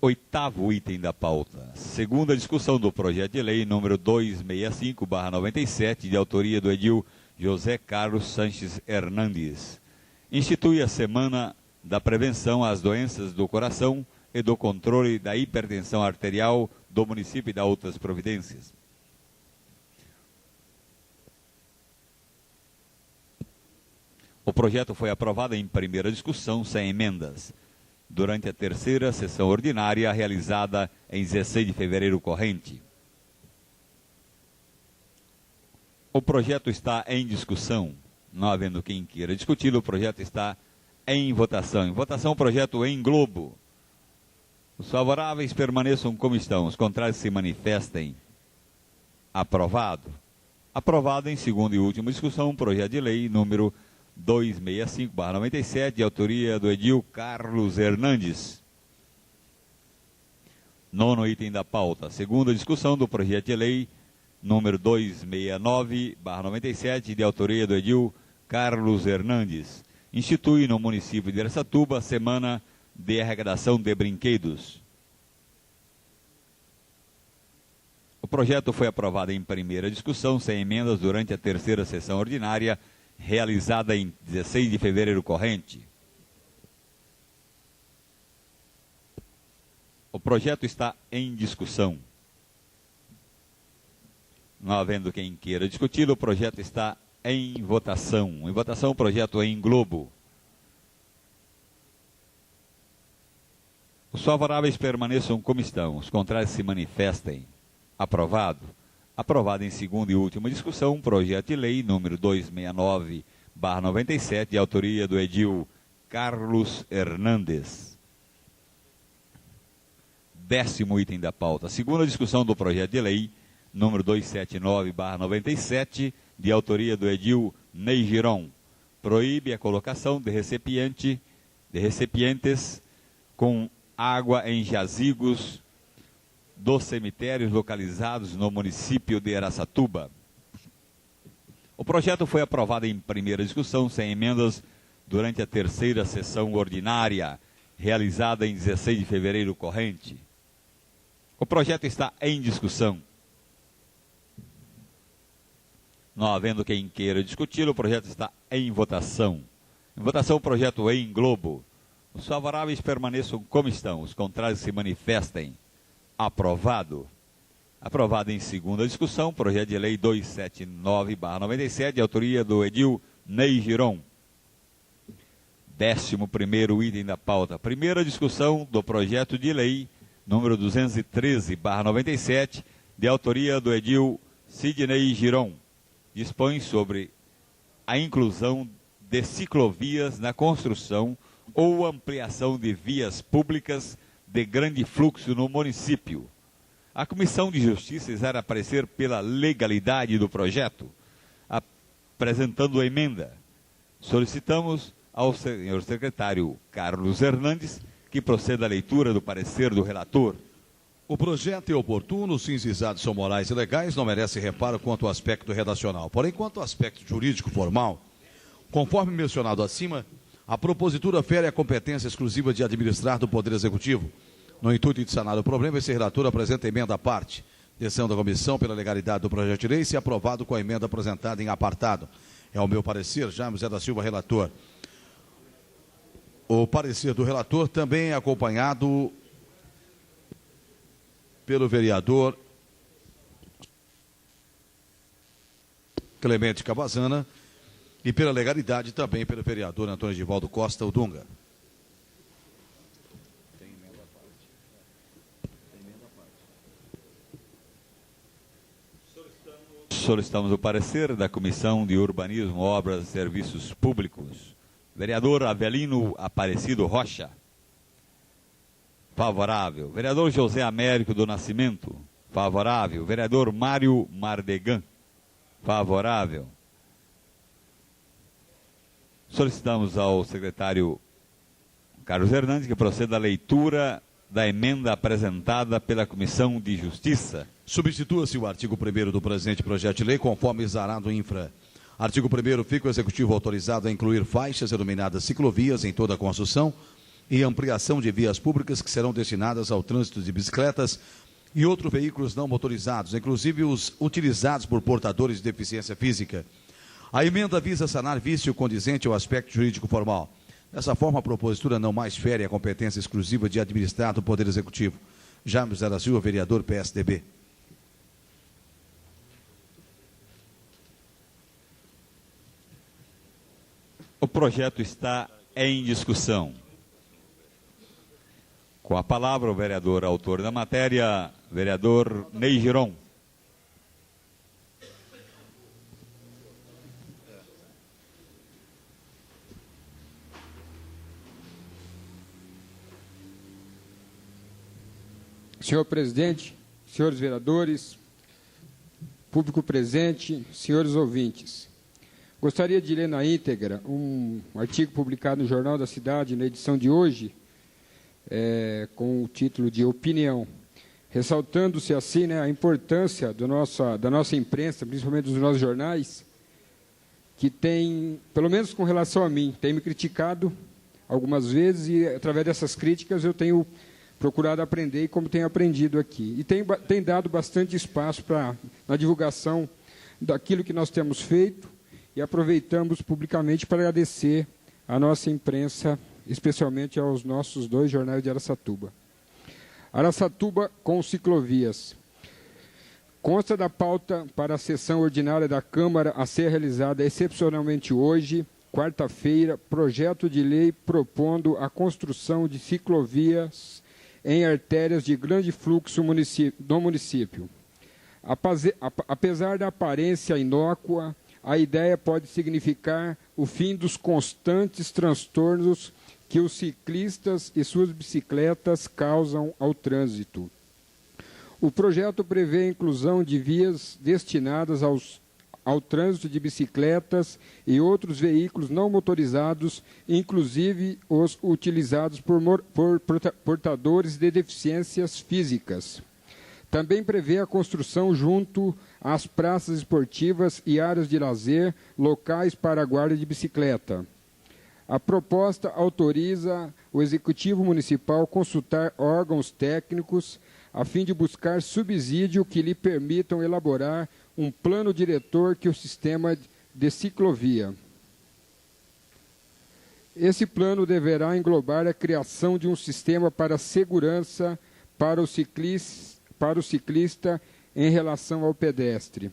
8º item da pauta. Segunda discussão do projeto de lei número 265/97, de autoria do edil José Carlos Sanches Hernandes. Institui a Semana da Prevenção às Doenças do Coração e do Controle da Hipertensão Arterial do município e da outras providências. O projeto foi aprovado em primeira discussão, sem emendas, durante a terceira sessão ordinária, realizada em 16 de fevereiro corrente. O projeto está em discussão. Não havendo quem queira discuti-lo, o projeto está em votação. Em votação, o projeto em globo. Os favoráveis permaneçam como estão. Os contrários se manifestem. Aprovado. Aprovado em segunda e última discussão, o projeto de lei número 265/97, de autoria do edil Carlos Hernandes. 9º item da pauta. Segunda discussão do projeto de lei número 269/97, de autoria do edil Carlos Hernandes. Institui no município de Araçatuba a Semana de Arrecadação de Brinquedos. O projeto foi aprovado em primeira discussão, sem emendas, durante a terceira sessão ordinária, realizada em 16 de fevereiro corrente. O projeto está em discussão. Não havendo quem queira discuti-lo, o projeto está em votação. Em votação, o projeto em globo. Os favoráveis permaneçam como estão. Os contrários se manifestem. Aprovado. Aprovado em segunda e última discussão, projeto de lei número 269/97, de autoria do edil Carlos Hernandes. 10º item da pauta. Segunda discussão do projeto de lei número 279/97, de autoria do edil Ney Giron. Proíbe a colocação de recipientes com água em jazigos dos cemitérios localizados no município de Araçatuba. O projeto foi aprovado em primeira discussão, sem emendas, durante a terceira sessão ordinária, realizada em 16 de fevereiro corrente. O projeto está em discussão. Não havendo quem queira discuti-lo, o projeto está em votação. Em votação, o projeto em globo. Os favoráveis permaneçam como estão. Os contrários se manifestem. Aprovado. Aprovado em segunda discussão, projeto de lei 279/97, de autoria do edil Ney Giron. 11º item da pauta. Primeira discussão do projeto de lei número 213/97, de autoria do edil Sidney Giron. Dispõe sobre a inclusão de ciclovias na construção ou ampliação de vias públicas de grande fluxo no município. A Comissão de Justiça irá parecer pela legalidade do projeto, apresentando a emenda. Solicitamos ao senhor secretário Carlos Hernandes que proceda à leitura do parecer do relator. O projeto é oportuno, os fins visados são morais e legais, não merece reparo quanto ao aspecto redacional. Porém, quanto ao aspecto jurídico formal, conforme mencionado acima, a propositura fere a competência exclusiva de administrar do Poder Executivo. No intuito de sanar o problema, esse relator apresenta emenda à parte, Decisão da comissão pela legalidade do projeto de lei, se aprovado com a emenda apresentada em apartado. É o meu parecer, Jaime José da Silva, relator. O parecer do relator também é acompanhado pelo vereador Clemente Cavazana e pela legalidade também pelo vereador Antônio Edivaldo Costa Udunga. Solicitamos o parecer da Comissão de Urbanismo, Obras e Serviços Públicos. Vereador Avelino Aparecido Rocha. Favorável. Vereador José Américo do Nascimento. Favorável. Vereador Mário Mardegan. Favorável. Solicitamos ao secretário Carlos Hernandes que proceda à leitura da emenda apresentada pela Comissão de Justiça. Substitua-se o artigo 1º do presente projeto de lei conforme exarado infra. Artigo 1º, fica o Executivo autorizado a incluir faixas denominadas ciclovias em toda a construção e ampliação de vias públicas que serão destinadas ao trânsito de bicicletas e outros veículos não motorizados, inclusive os utilizados por portadores de deficiência física. A emenda visa sanar vício condizente ao aspecto jurídico formal. Dessa forma, a propositura não mais fere a competência exclusiva de administrar do Poder Executivo. Jaime José da Silva, vereador PSDB. O projeto está em discussão. Com a palavra, o vereador autor da matéria, vereador Ney Giron. Senhor presidente, senhores vereadores, público presente, senhores ouvintes. Gostaria de ler na íntegra um artigo publicado no Jornal da Cidade, na edição de hoje, com o título de Opinião, ressaltando-se assim, né, a importância da nossa imprensa, principalmente dos nossos jornais, que tem, pelo menos com relação a mim, tem me criticado algumas vezes e, através dessas críticas, eu tenho procurado aprender, como tenho aprendido aqui. E tem dado bastante espaço na divulgação daquilo que nós temos feito e aproveitamos publicamente para agradecer à nossa imprensa, especialmente aos nossos 2 jornais de Araçatuba. Araçatuba com ciclovias. Consta da pauta para a sessão ordinária da Câmara a ser realizada excepcionalmente hoje, quarta-feira, projeto de lei propondo a construção de ciclovias em artérias de grande fluxo do município. Apesar da aparência inócua, a ideia pode significar o fim dos constantes transtornos que os ciclistas e suas bicicletas causam ao trânsito. O projeto prevê a inclusão de vias destinadas ao trânsito de bicicletas e outros veículos não motorizados, inclusive os utilizados por portadores de deficiências físicas. Também prevê a construção junto às praças esportivas e áreas de lazer, locais para a guarda de bicicleta. A proposta autoriza o Executivo Municipal consultar órgãos técnicos a fim de buscar subsídio que lhe permitam elaborar um plano diretor que o sistema de ciclovia. Esse plano deverá englobar a criação de um sistema para segurança para o ciclista em relação ao pedestre.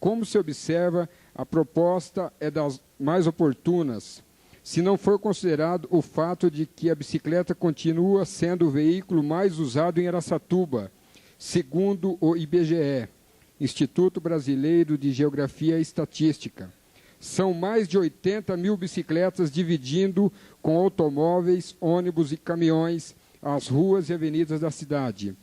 Como se observa, a proposta é das mais oportunas, se não for considerado o fato de que a bicicleta continua sendo o veículo mais usado em Araçatuba, segundo o IBGE, Instituto Brasileiro de Geografia e Estatística. São mais de 80 mil bicicletas dividindo com automóveis, ônibus e caminhões as ruas e avenidas da cidade.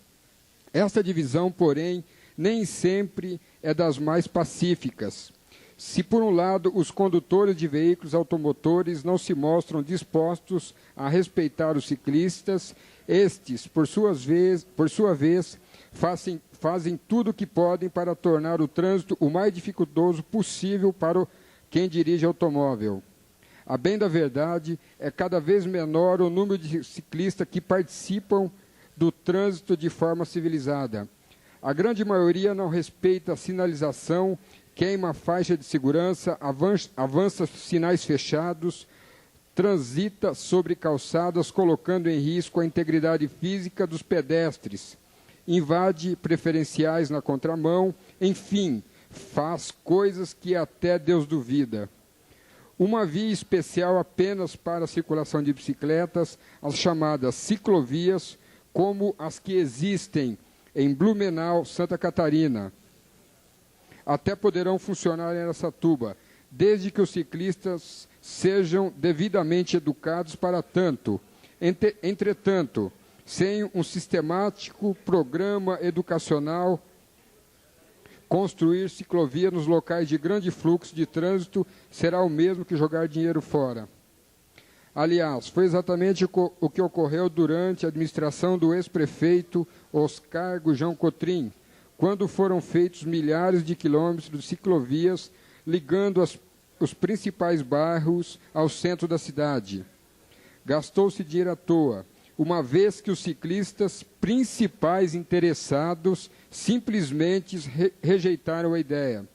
Esta divisão, porém, nem sempre é das mais pacíficas. Se, por um lado, os condutores de veículos automotores não se mostram dispostos a respeitar os ciclistas, estes, por sua vez, fazem tudo o que podem para tornar o trânsito o mais dificultoso possível para quem dirige automóvel. A bem da verdade, é cada vez menor o número de ciclistas que participam do trânsito de forma civilizada. A grande maioria não respeita a sinalização, queima a faixa de segurança, avança sinais fechados, transita sobre calçadas, colocando em risco a integridade física dos pedestres, invade preferenciais na contramão, enfim, faz coisas que até Deus duvida. Uma via especial apenas para a circulação de bicicletas, as chamadas ciclovias, como as que existem em Blumenau, Santa Catarina. Até poderão funcionar em Araçatuba, desde que os ciclistas sejam devidamente educados para tanto. Entretanto, sem um sistemático programa educacional, construir ciclovia nos locais de grande fluxo de trânsito será o mesmo que jogar dinheiro fora. Aliás, foi exatamente o que ocorreu durante a administração do ex-prefeito Oscar Gujão Cotrim, quando foram feitos milhares de quilômetros de ciclovias ligando os principais bairros ao centro da cidade. Gastou-se dinheiro à toa, uma vez que os ciclistas principais interessados simplesmente rejeitaram a ideia.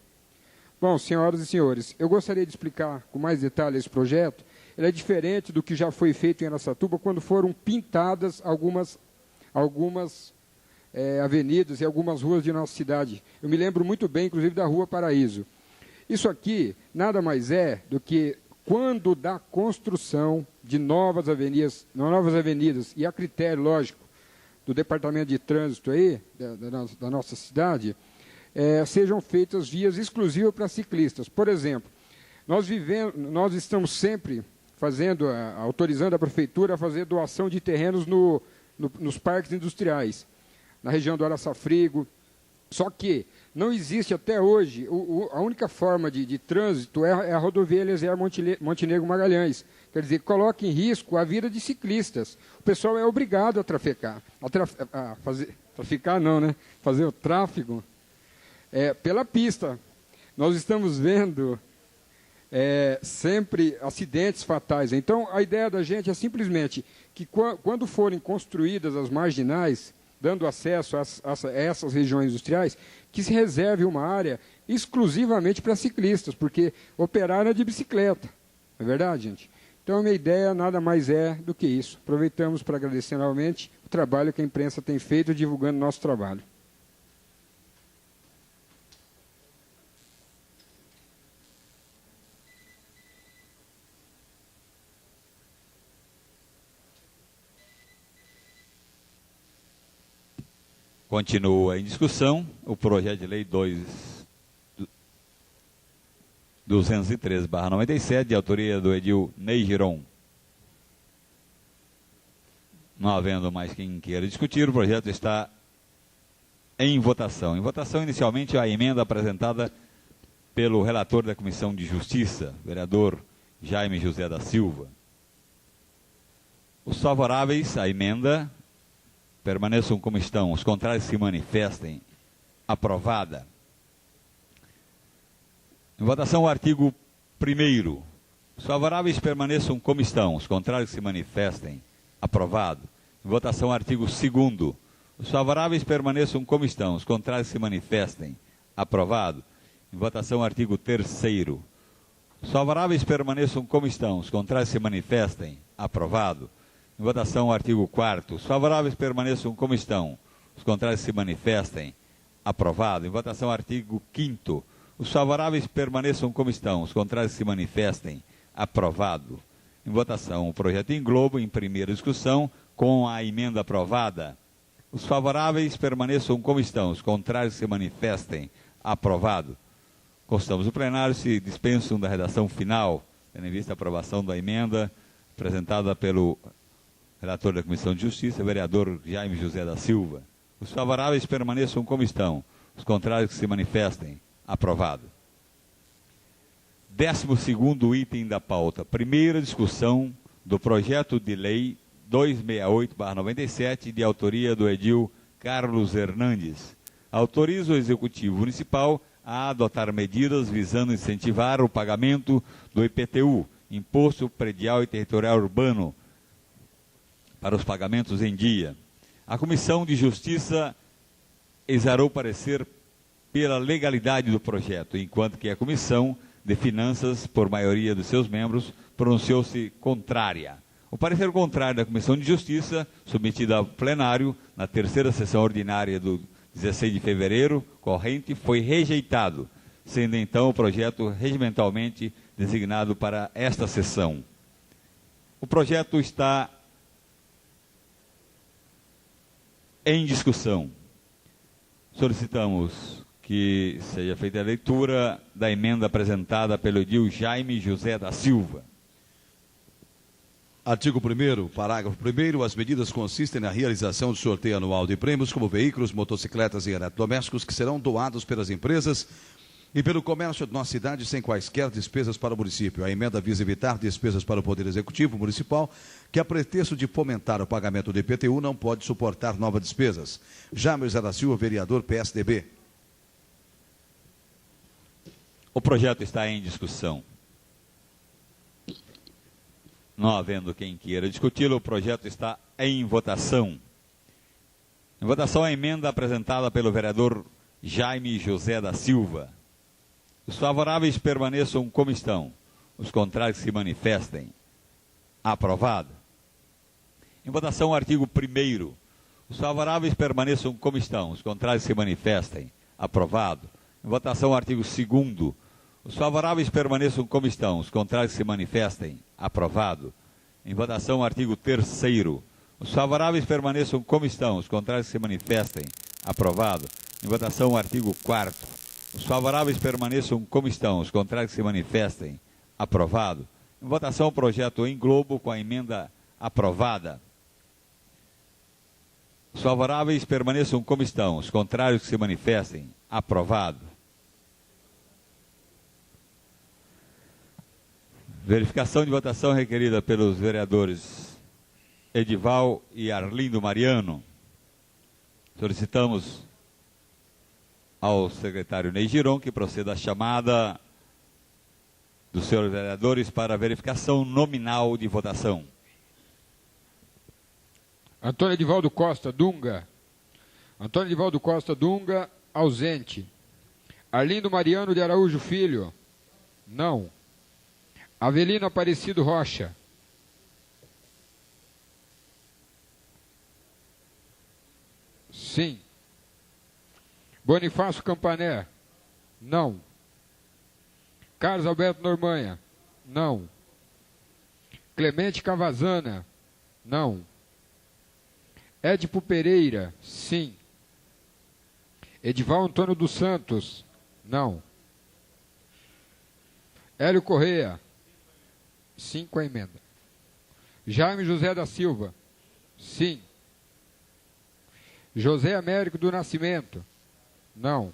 Bom, senhoras e senhores, eu gostaria de explicar com mais detalhe esse projeto. Ele é diferente do que já foi feito em Araçatuba, quando foram pintadas algumas avenidas e algumas ruas de nossa cidade. Eu me lembro muito bem, inclusive, da Rua Paraíso. Isso aqui nada mais é do que quando da construção de novas avenidas, e a critério, lógico, do Departamento de Trânsito aí, da nossa cidade, sejam feitas vias exclusivas para ciclistas. Por exemplo, nós estamos sempre autorizando a Prefeitura a fazer doação de terrenos nos parques industriais, na região do Araçafrigo. Só que não existe até hoje, a única forma de trânsito é a rodovia Eliezer Montenegro Magalhães. Quer dizer, coloca em risco a vida de ciclistas. O pessoal é obrigado a traficar. Traficar não, né? Fazer o tráfego pela pista. Nós estamos vendo sempre acidentes fatais. Então, a ideia da gente é simplesmente que quando forem construídas as marginais, dando acesso a essas regiões industriais, que se reserve uma área exclusivamente para ciclistas, porque operar é de bicicleta. Não é verdade, gente? Então, a minha ideia nada mais é do que isso. Aproveitamos para agradecer novamente o trabalho que a imprensa tem feito divulgando nosso trabalho. Continua em discussão o projeto de lei 213/97, de autoria do edil Ney Giron. Não havendo mais quem queira discutir, o projeto está em votação. Em votação, inicialmente, a emenda apresentada pelo relator da Comissão de Justiça, vereador Jaime José da Silva. Os favoráveis à emenda permaneçam como estão, os contrários se manifestem. Aprovada. Em votação, o artigo 1º. Os favoráveis permaneçam como estão, os contrários se manifestem. Aprovado. Em votação, o artigo 2º. Os favoráveis permaneçam como estão, os contrários se manifestem. Aprovado. Em votação, o artigo 3º. Os favoráveis permaneçam como estão, os contrários se manifestem. Aprovado. Em votação, o artigo 4º. Os favoráveis permaneçam como estão, os contrários se manifestem. Aprovado. Em votação, o artigo 5º. Os favoráveis permaneçam como estão, os contrários se manifestem. Aprovado. Em votação, o projeto em globo, em primeira discussão, com a emenda aprovada. Os favoráveis permaneçam como estão, os contrários se manifestem. Aprovado. Constamos no plenário, se dispensam da redação final, tendo em vista a aprovação da emenda apresentada pelo relator da Comissão de Justiça, vereador Jaime José da Silva. Os favoráveis permaneçam como estão, os contrários que se manifestem. Aprovado. 12º item da pauta. Primeira discussão do projeto de lei 268/97, de autoria do edil Carlos Hernandes. Autoriza o Executivo Municipal a adotar medidas visando incentivar o pagamento do IPTU, Imposto Predial e Territorial Urbano, para os pagamentos em dia. A Comissão de Justiça exarou parecer pela legalidade do projeto, enquanto que a Comissão de Finanças, por maioria dos seus membros, pronunciou-se contrária. O parecer contrário da Comissão de Justiça, submetido ao plenário na terceira sessão ordinária do 16 de fevereiro corrente, foi rejeitado, sendo então o projeto regimentalmente designado para esta sessão. O projeto está em discussão. Solicitamos que seja feita a leitura da emenda apresentada pelo edil Jaime José da Silva. Artigo 1º, parágrafo 1º, as medidas consistem na realização do sorteio anual de prêmios como veículos, motocicletas e eletrodomésticos que serão doados pelas empresas e pelo comércio de nossa cidade sem quaisquer despesas para o município. A emenda visa evitar despesas para o Poder Executivo Municipal, que a pretexto de fomentar o pagamento do IPTU não pode suportar novas despesas. Jaime José da Silva, vereador PSDB. O projeto está em discussão. Não havendo quem queira discuti-lo, o projeto está em votação. Em votação a emenda apresentada pelo vereador Jaime José da Silva. Os favoráveis permaneçam como estão. Os contrários se manifestem. Aprovado. Em votação o artigo 1º. Os favoráveis permaneçam como estão. Os contrários se manifestem. Aprovado. Em votação o artigo 2º. Os favoráveis permaneçam como estão. Os contrários se manifestem. Aprovado. Em votação o artigo 3º. Os favoráveis permaneçam como estão. Os contrários se manifestem. Aprovado. Em votação o artigo 4º. Os favoráveis permaneçam como estão. Os contrários se manifestem. Aprovado. Em votação o projeto em globo com a emenda aprovada. Os favoráveis permaneçam como estão. Os contrários se manifestem. Aprovado. Verificação de votação requerida pelos vereadores Edival e Arlindo Mariano. Solicitamos ao secretário Ney Giron que proceda a chamada dos senhores vereadores para verificação nominal de votação. Antônio Edivaldo Costa Dunga. Antônio Edivaldo Costa Dunga, ausente. Arlindo Mariano de Araújo Filho. Não. Avelino Aparecido Rocha. Sim. Bonifácio Campané. Não. Carlos Alberto Normanha. Não. Clemente Cavazana. Não. Édipo Pereira. Sim. Edival Antônio dos Santos. Não. Hélio Correia. 5 a emenda. Jaime José da Silva. Sim. José Américo do Nascimento. Não.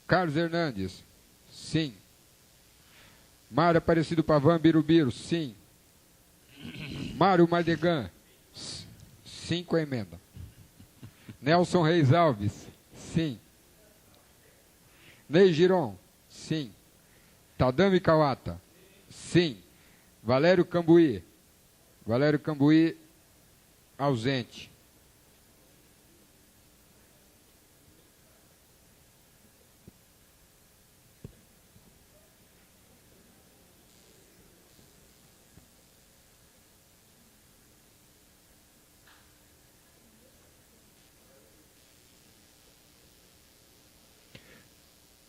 Carlos Hernandes. Sim. Mário Aparecido Pavan Birubiru. Sim. Mário Mardegan. 5 a emenda. Nelson Reis Alves. Sim. Ney Giron. Sim. Tadami Kawata. Sim. Valério Cambuí. Valério Cambuí, ausente.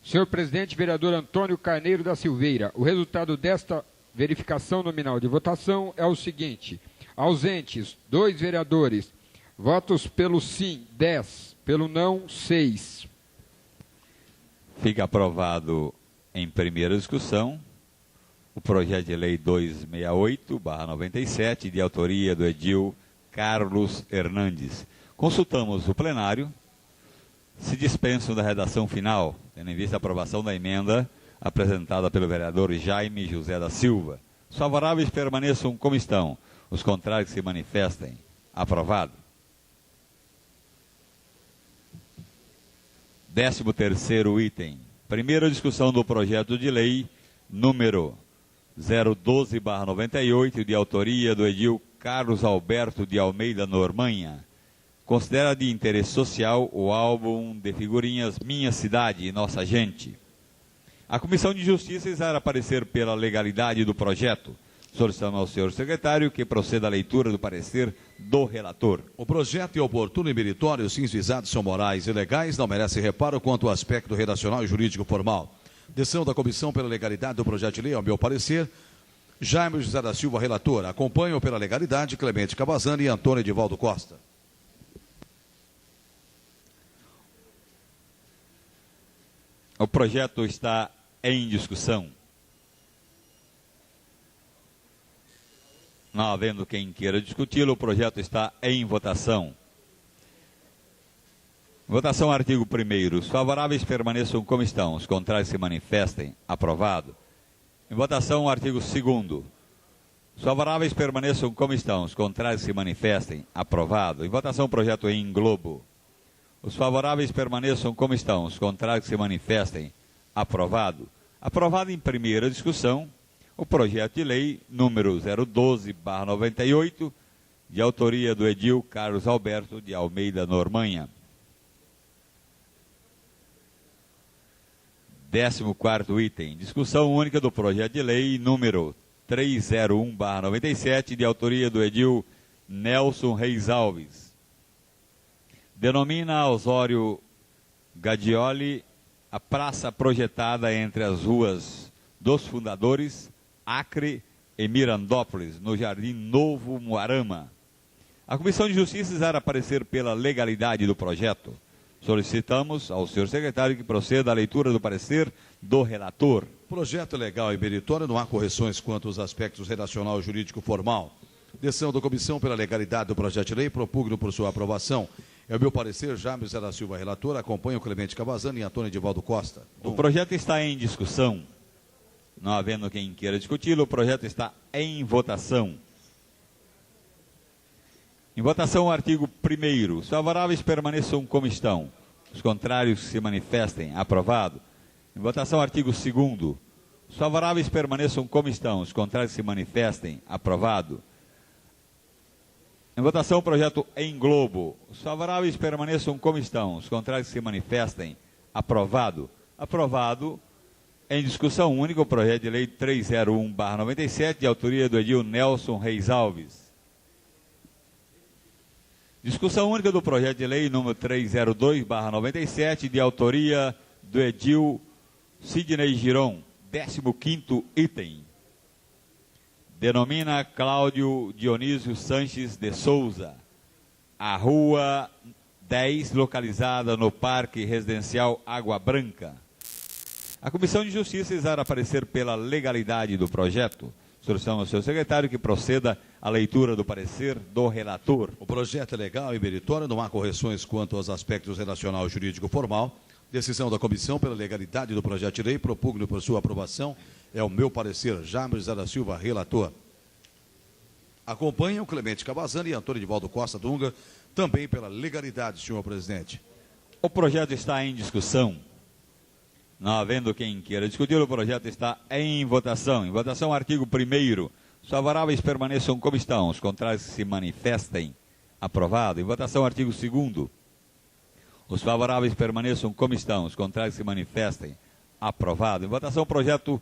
Senhor presidente, vereador Antônio Carneiro da Silveira, o resultado desta verificação nominal de votação é o seguinte: ausentes, 2 vereadores, votos pelo sim, 10, pelo não, 6. Fica aprovado em primeira discussão o projeto de lei 268/97, de autoria do edil Carlos Hernandes. Consultamos o plenário. Se dispensam da redação final, tendo em vista a aprovação da emenda apresentada pelo vereador Jaime José da Silva. Os favoráveis permaneçam como estão. Os contrários se manifestem. Aprovado. 13º item. Primeira discussão do projeto de lei número 012/98, de autoria do edil Carlos Alberto de Almeida Normanha, considera de interesse social o álbum de figurinhas Minha Cidade e Nossa Gente. A Comissão de Justiça exara parecer pela legalidade do projeto, solicitando ao senhor secretário que proceda à leitura do parecer do relator. O projeto é oportuno e meritório, os fins visados são morais e legais, não merece reparo quanto ao aspecto redacional e jurídico formal. Decisão da Comissão pela legalidade do projeto de lei, ao meu parecer, Jaime José da Silva, relator. Acompanham pela legalidade Clemente Cavazani e Antônio Edivaldo Costa. O projeto está em discussão. Não havendo quem queira discuti-lo, o projeto está em votação. Votação, artigo 1º. Os favoráveis permaneçam como estão, os contrários se manifestem. Aprovado. Em votação, artigo 2º. Os favoráveis permaneçam como estão, os contrários se manifestem. Aprovado. Em votação, projeto em globo. Os favoráveis permaneçam como estão, os contrários se manifestem. Aprovado. Aprovado em primeira discussão, o projeto de lei número 012/98, de autoria do edil Carlos Alberto de Almeida Normanha. 14º item, discussão única do projeto de lei número 301/97, de autoria do edil Nelson Reis Alves. Denomina Osório Gadioli a praça projetada entre as ruas dos Fundadores, Acre e Mirandópolis, no Jardim Novo Moarama. A Comissão de Justiça exara parecer pela legalidade do projeto. Solicitamos ao senhor secretário que proceda à leitura do parecer do relator. Projeto legal e meritório, não há correções quanto aos aspectos relacional e jurídico formal. Decisão da Comissão pela legalidade do projeto de lei, propugno por sua aprovação. É o meu parecer, Jaime José da Silva, relator, acompanha o Clemente Cavazani e Antônio Edivaldo Costa. O projeto está em discussão. Não havendo quem queira discuti-lo, o projeto está em votação. Em votação, o artigo 1º. Os favoráveis permaneçam como estão. Os contrários se manifestem. Aprovado. Em votação, artigo 2º. Os favoráveis permaneçam como estão. Os contrários se manifestem. Aprovado. Em votação, o projeto em globo. Os favoráveis permaneçam como estão. Os contrários se manifestem. Aprovado. Aprovado. Em discussão única, o projeto de lei 301/97, de autoria do edil Nelson Reis Alves. Discussão única do projeto de lei número 302/97, de autoria do edil Sidney Giron. 15º item. Denomina Cláudio Dionísio Sanches de Souza a Rua 10, localizada no Parque Residencial Água Branca. A Comissão de Justiça exara parecer pela legalidade do projeto. Solicitamos ao seu secretário que proceda à leitura do parecer do relator. O projeto é legal e meritório, não há correções quanto aos aspectos relacional e jurídico formal. Decisão da Comissão pela legalidade do projeto de lei, propugno por sua aprovação. É o meu parecer, Jaime José da Silva, relator. Acompanham Clemente Cavazani e Antônio Edivaldo Costa Dunga, também pela legalidade, senhor presidente. O projeto está em discussão. Não havendo quem queira discutir, o projeto está em votação. Em votação, artigo 1º. Os favoráveis permaneçam como estão, os contrários se manifestem. Aprovado. Em votação, artigo 2º. Os favoráveis permaneçam como estão, os contrários se manifestem. Aprovado. Em votação, projeto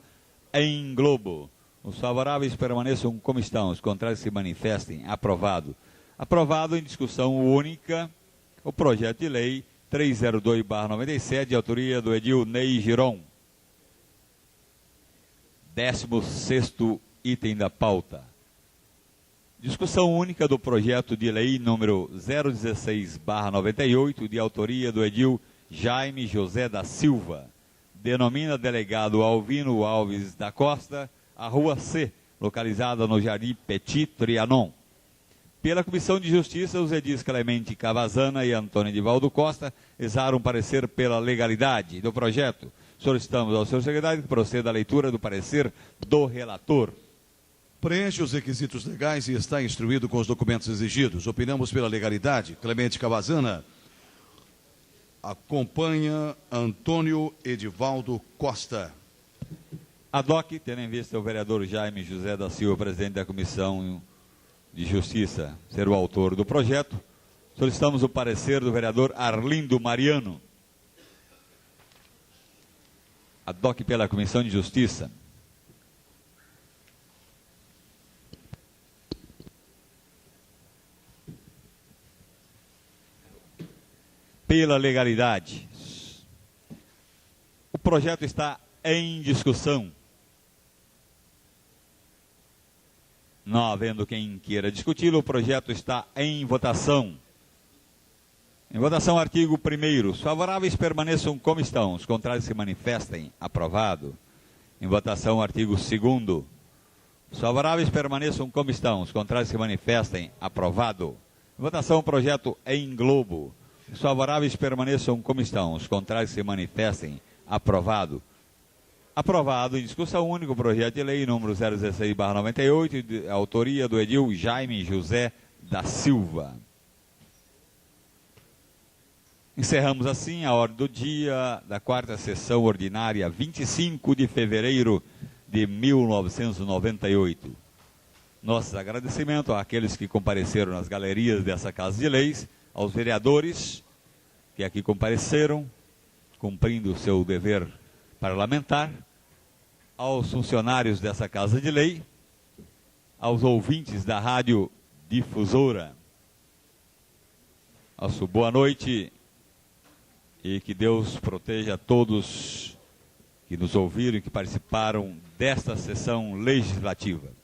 em globo. Os favoráveis permaneçam como estão, os contrários se manifestem. Aprovado. Aprovado em discussão única o projeto de lei 302/97, de autoria do edil Ney Giron. 16º item da pauta. Discussão única do projeto de lei número 016/98, de autoria do edil Jaime José da Silva. Denomina delegado Alvino Alves da Costa a Rua C, localizada no Jardim Petit Trianon. Pela Comissão de Justiça, os edis Clemente Cavazana e Antônio Edivaldo Costa exaram parecer pela legalidade do projeto. Solicitamos ao senhor secretário que proceda à leitura do parecer do relator. Preenche os requisitos legais e está instruído com os documentos exigidos. Opinamos pela legalidade. Clemente Cavazana. Acompanha Antônio Edivaldo Costa. Ad hoc, tendo em vista o vereador Jaime José da Silva, presidente da Comissão de Justiça, ser o autor do projeto, Solicitamos o parecer do vereador Arlindo Mariano. Ad hoc pela Comissão de Justiça. Pela legalidade. O projeto está em discussão. Não havendo quem queira discuti-lo, o projeto está em votação. Em votação, artigo 1º. Os favoráveis permaneçam como estão, os contrários se manifestem. Aprovado. Em votação, artigo 2º. Os favoráveis permaneçam como estão, os contrários se manifestem. Aprovado. Em votação, projeto em globo. Os favoráveis permaneçam como estão, os contrários se manifestem. Aprovado. Aprovado em discussão única o projeto de lei número 016/98, de autoria do edil Jaime José da Silva. Encerramos assim a ordem do dia da quarta sessão ordinária, 25 de fevereiro de 1998. Nossos agradecimentos àqueles que compareceram nas galerias dessa Casa de Leis, aos vereadores que aqui compareceram, cumprindo o seu dever parlamentar, aos funcionários dessa Casa de Lei, aos ouvintes da Rádio Difusora. Nosso boa noite e que Deus proteja a todos que nos ouviram e que participaram desta sessão legislativa.